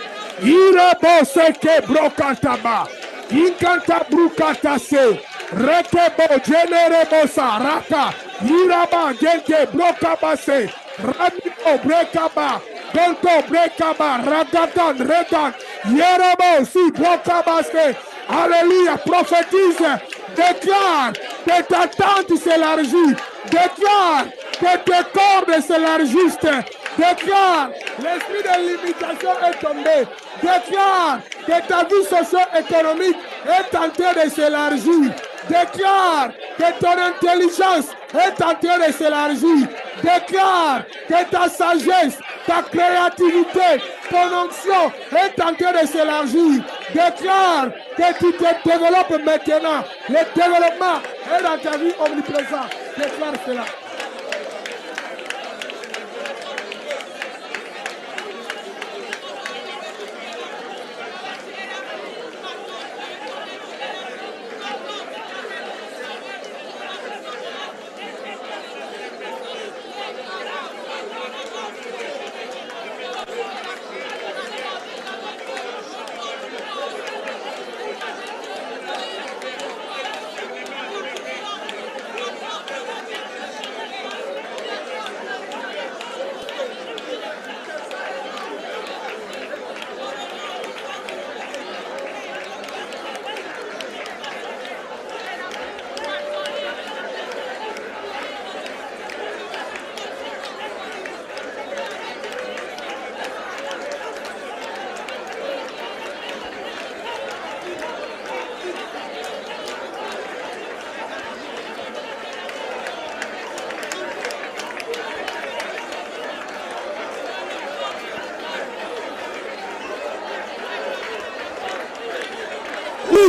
Ira bose ke broka taba. Inkanta brukata se. Rekebo genere bosa raka. Ira ba gente broka base. Ramiko breka ba. Gonto breka ba. Ragatan redan. Yerebo si broka base. Alléluia. Prophétise. Déclare que ta tente s'élargit. Déclare que tes cordes s'élargissent. Déclare, l'esprit de limitation est tombé. Déclare que ta vie socio-économique est en train de s'élargir. Déclare que ton intelligence est en train de s'élargir. Déclare que ta sagesse, ta créativité, ton onction est en train de s'élargir. Déclare que tu te développes maintenant. Le développement est dans ta vie omniprésent. Déclare cela.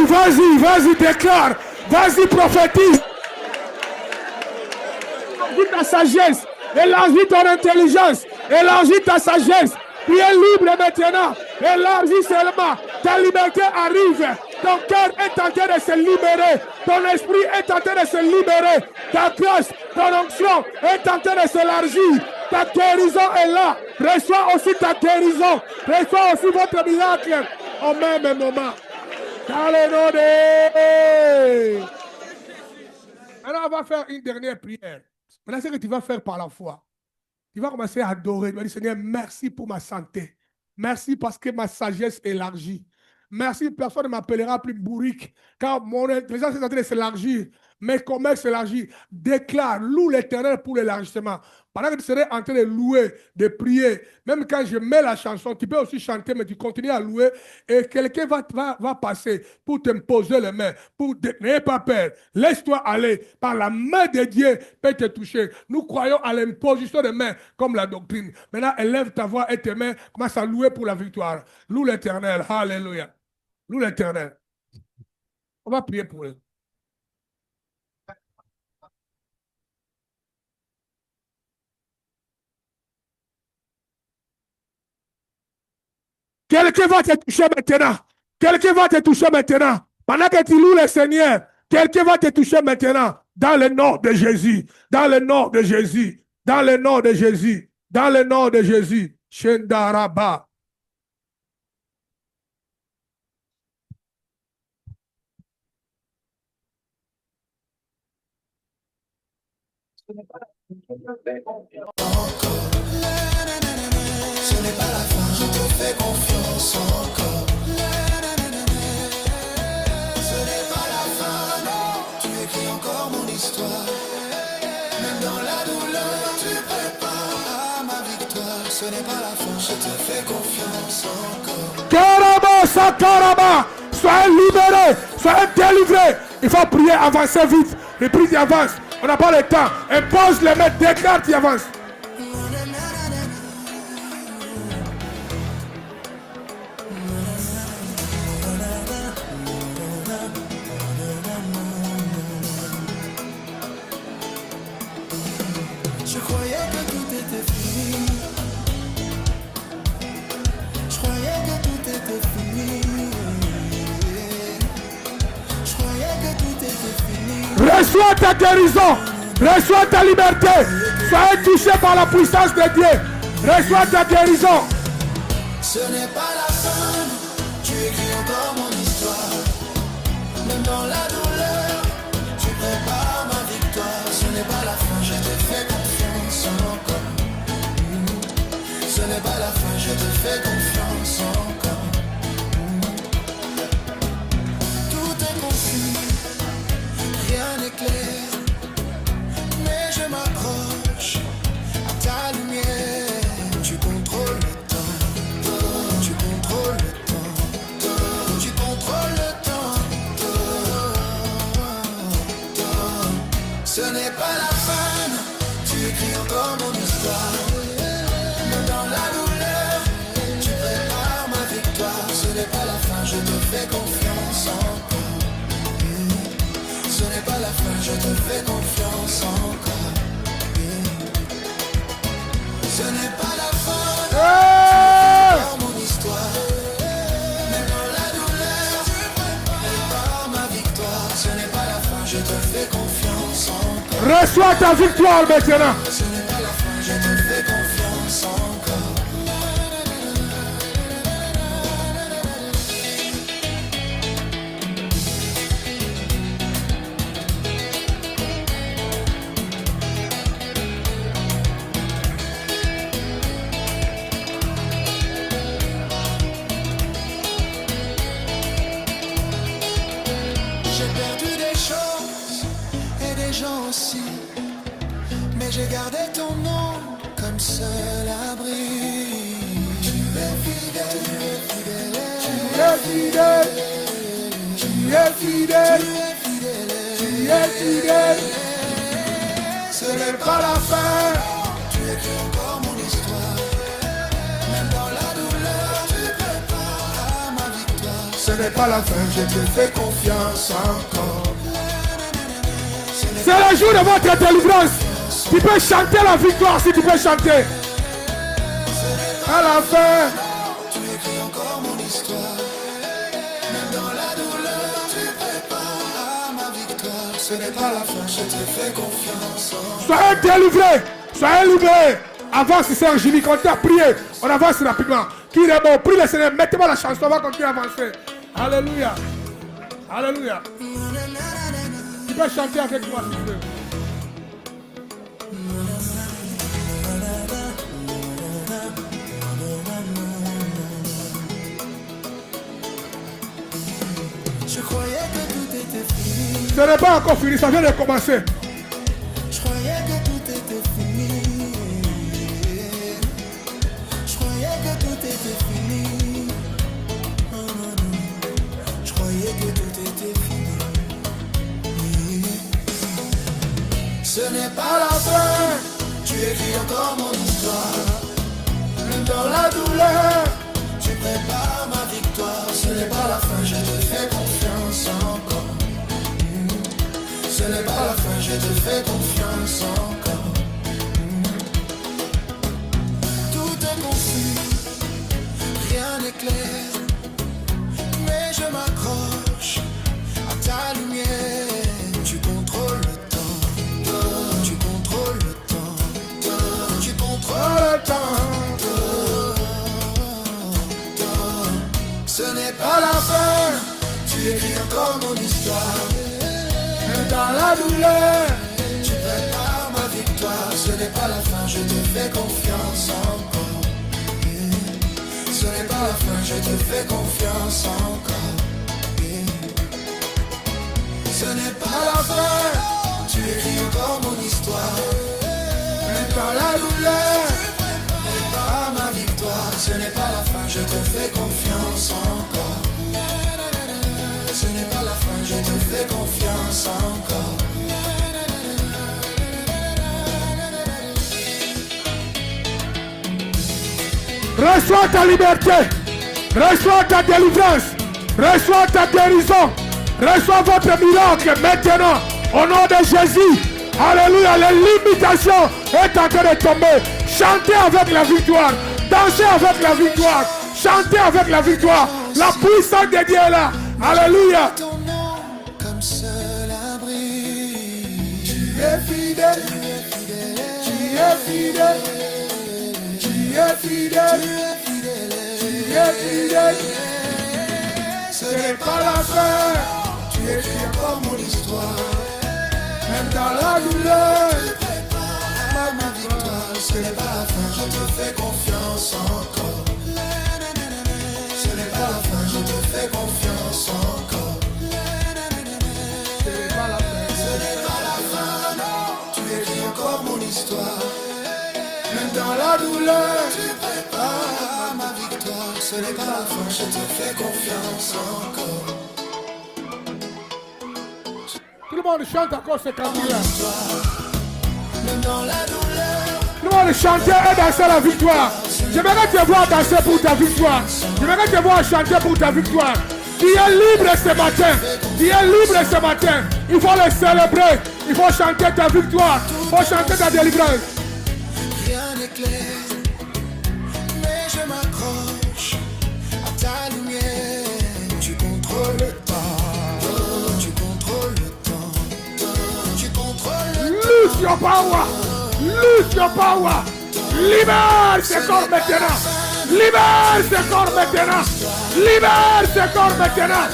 Vas-y, vas-y, déclare. Vas-y, prophétise. Élargis ta sagesse. Élargis ton intelligence. Élargis ta sagesse. Tu es libre maintenant. Élargis seulement. Ta liberté arrive. Ton cœur est en train de se libérer. Ton esprit est en train de se libérer. Ta grâce, ton onction est en train de s'élargir. Ta guérison est là. Reçois aussi ta guérison. Reçois aussi votre miracle au même moment. Dans le nom de... Maintenant, on va faire une dernière prière. Maintenant, c'est ce que tu vas faire par la foi. Tu vas commencer à adorer. Tu vas dire, Seigneur, merci pour ma santé. Merci parce que ma sagesse élargit. Merci, personne ne m'appellera plus bourrique. Car mon intelligence est en train de s'élargir. Mes commerces s'élargissent. Déclare, loue l'Éternel pour l'élargissement. Pendant que tu serais en train de louer, de prier, même quand je mets la chanson, tu peux aussi chanter, mais tu continues à louer. Et quelqu'un va passer pour te poser les mains. N'aie pas peur. Laisse-toi aller. Par la main de Dieu, peut te toucher. Nous croyons à l'imposition des mains, comme la doctrine. Maintenant, élève ta voix et tes mains. Commence à louer pour la victoire. Loue l'Éternel. Alléluia. Loue l'Éternel. On va prier pour eux. Quelqu'un va te toucher maintenant. Quelqu'un va te toucher maintenant. Pendant que tu loues le Seigneur, quelqu'un va te toucher maintenant. Dans le nom de Jésus. Dans le nom de Jésus. Dans le nom de Jésus. Dans le nom de Jésus. Shendaraba. Ce n'est pas la fin, je te fais confiance encore. Ce n'est pas la fin, non, tu écris encore mon histoire. Même dans la douleur, tu prépares ma victoire. Ce n'est pas la fin, je te fais confiance encore. Karaba, Sakaraba, soyez libérés, soyez délivrés. Il faut prier, avancer vite. Les prises y avancent. On n'a pas le temps. Impose les mains, déclare, tu avances. Je croyais que tout était fini. Je croyais que tout était fini. Je croyais que tout était fini. Reçois ta guérison. Reçois ta liberté. Soyez touché par la puissance de Dieu. Reçois ta guérison. Ce n'est pas la fin. Tu écris encore mon histoire. Même dans la douleur, tu prépares ma victoire. Ce n'est pas la fin, je te fais confiance encore. Ce n'est pas la fin, je te fais confiance encore. Tout est confus, rien n'est clair. Mais je m'approche à ta lumière. Tu contrôles le temps, tu contrôles le temps, tu contrôles le temps. Ce n'est pas la fin, tu écris encore mon histoire. Même dans la douleur, tu prépares ma victoire. Ce n'est pas la fin, je te fais confiance encore. Ce n'est pas la fin, je te fais confiance encore. Ce n'est pas la fin, encore mon histoire. Même dans la douleur, tu prépares ma victoire. Ce n'est pas la fin, je te fais confiance encore. Reçois ta victoire maintenant. Ce n'est pas la fin, je te fais confiance encore. J'ai perdu des choses et des gens aussi. Mais j'ai gardé ton nom comme seul abri. Tu es fidèle, tu es fidèle, Tu es fidèle. Tu es fidèle. ce n'est pas la fin. Tu écris encore mon histoire. Même dans la douleur, tu prépares ma victoire. Ce n'est pas la fin, je te fais confiance encore. C'est le jour de votre délivrance. Tu peux chanter la victoire si tu peux chanter. À la fin, Tu écris encore mon histoire. Même dans la douleur, tu prépares ma victoire. Ce n'est pas la fin, je te fais confiance. soyez délivrés, soyez libérés. Avance, c'est Angélique, on t'a prié. On avance rapidement. Qui est bon, prie le Seigneur. Mettez-moi la chanson, on va continuer à avancer. Alléluia. Alléluia. Tu peux chanter avec moi si tu veux. Je croyais que tout était fini. Ce n'est pas encore fini, ça vient de commencer. Je croyais que tout était fini. Je croyais que tout était fini. Je croyais que tout était fini. Ce n'est pas la fin. Tu écris encore mon histoire. Même dans la douleur, tu prépares ma victoire. Ce n'est pas la fin, je te fais confiance encore. Ce n'est pas la fin, je te fais confiance encore. Tout est confus, rien n'est clair. Mais je m'accroche à ta lumière. Tu contrôles le temps, tu contrôles le temps, tu contrôles le temps. Ce n'est pas la fin, tu écris encore mon histoire. Même dans la douleur, tu prépares ma vie. Ce n'est pas la fin, je te fais confiance encore. Ce n'est pas la fin, je te fais confiance encore. Ce n'est pas la fin, tu écris encore mon histoire. Même dans la douleur, prépare ma victoire. Ce n'est pas la fin, je te fais confiance encore. Ce n'est pas la fin, je te fais confiance encore. Reçois ta liberté, reçois ta délivrance, reçois ta guérison, reçois votre miracle maintenant au nom de Jésus. Alléluia, les limitations est en train de tomber. Chantez avec la victoire, dansez avec la victoire, chantez avec la victoire. La puissance de Dieu est là. Alléluia. Ton nom comme seul abri. Tu es fidèle, tu es fidèle. Tu es fidèle, tu es fidèle. Ce n'est pas la fin, tu écris encore mon histoire. Même dans la douleur, ma victoire. Ce n'est pas la fin, je te fais confiance encore. Ce n'est pas la fin, je te fais confiance encore. Ce n'est pas la fin, ce n'est pas la fin, non. Tu écris encore mon histoire. Même dans la douleur, tu prépares ma victoire. Ce n'est pas la fin, je te fais confiance encore. Tout le monde chante encore ce cantique-là. Même dans la douleur, Tout le monde chanter et danser la victoire. J'aimerais te voir danser pour ta victoire. J'aimerais te voir chanter pour ta victoire. Tu es libre ce matin. Tu es libre ce matin. Il faut le célébrer. Il faut chanter ta victoire. Il faut chanter ta délivrance. rien n'est clair. Mais je m'accroche à ta lumière. Tu contrôles le temps. Tu contrôles le temps. Tu contrôles le temps. Lose your power. Lose your power. Libère ce corps maintenant. Libère ce corps maintenant. Libère ce corps maintenant.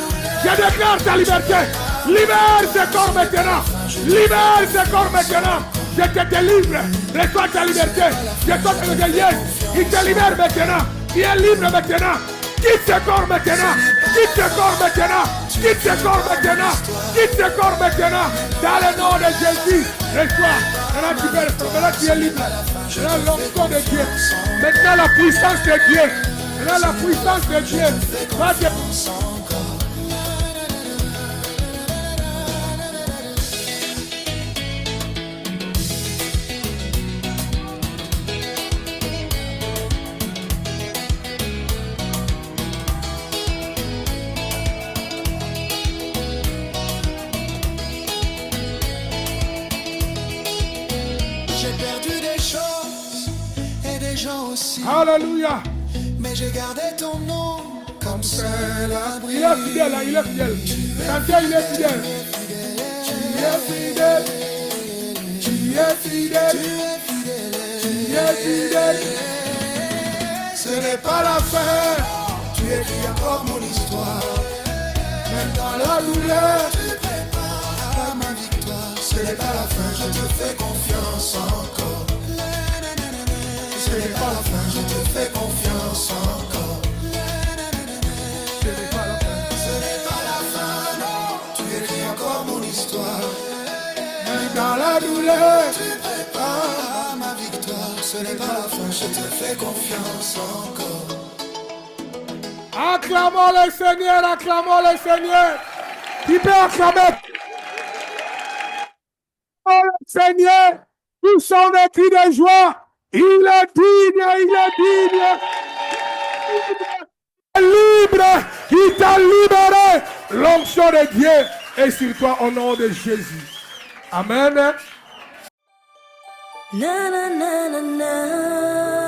Je déclare ta liberté. Libère ce corps maintenant. Libère ce corps maintenant. Je te délivre. Reçois ta liberté. Je te délivre. Il te libère maintenant. Il est libre maintenant. Quitte ce corps maintenant. Quitte ce corps maintenant. Quitte ce corps maintenant. Quitte ce corps maintenant. Dans le nom de Jésus. Reçois. Maintenant tu es libre. Maintenant l'onction de Dieu. Maintenant la puissance de Dieu. Maintenant la puissance de Dieu. Va te... Alléluia. Mais j'ai gardé ton nom comme seul abri. Il est fidèle, il est fidèle. Chantez, il est fidèle. Tu es fidèle. Tu es fidèle. Tu es fidèle. Ce n'est pas la fin. Tu écris encore mon histoire. Même dans la douleur, tu prépares ma victoire. Ce n'est pas la fin, je te fais confiance encore. Ce n'est pas la fin, je te fais confiance encore. Ce n'est pas la fin, ce n'est pas la fin, non. Tu écris encore mon histoire. Même dans la douleur, tu prépares ma victoire. Ce n'est pas la fin, je te fais confiance encore. Acclamons le Seigneur, acclamons le Seigneur. Qui peut acclamer? Oh le Seigneur, nous sommes des cris de joie. Il est digne, il est digne. Il est libre, il t'a libéré. L'onction de Dieu est sur toi au nom de Jésus. Amen. Na na na na na.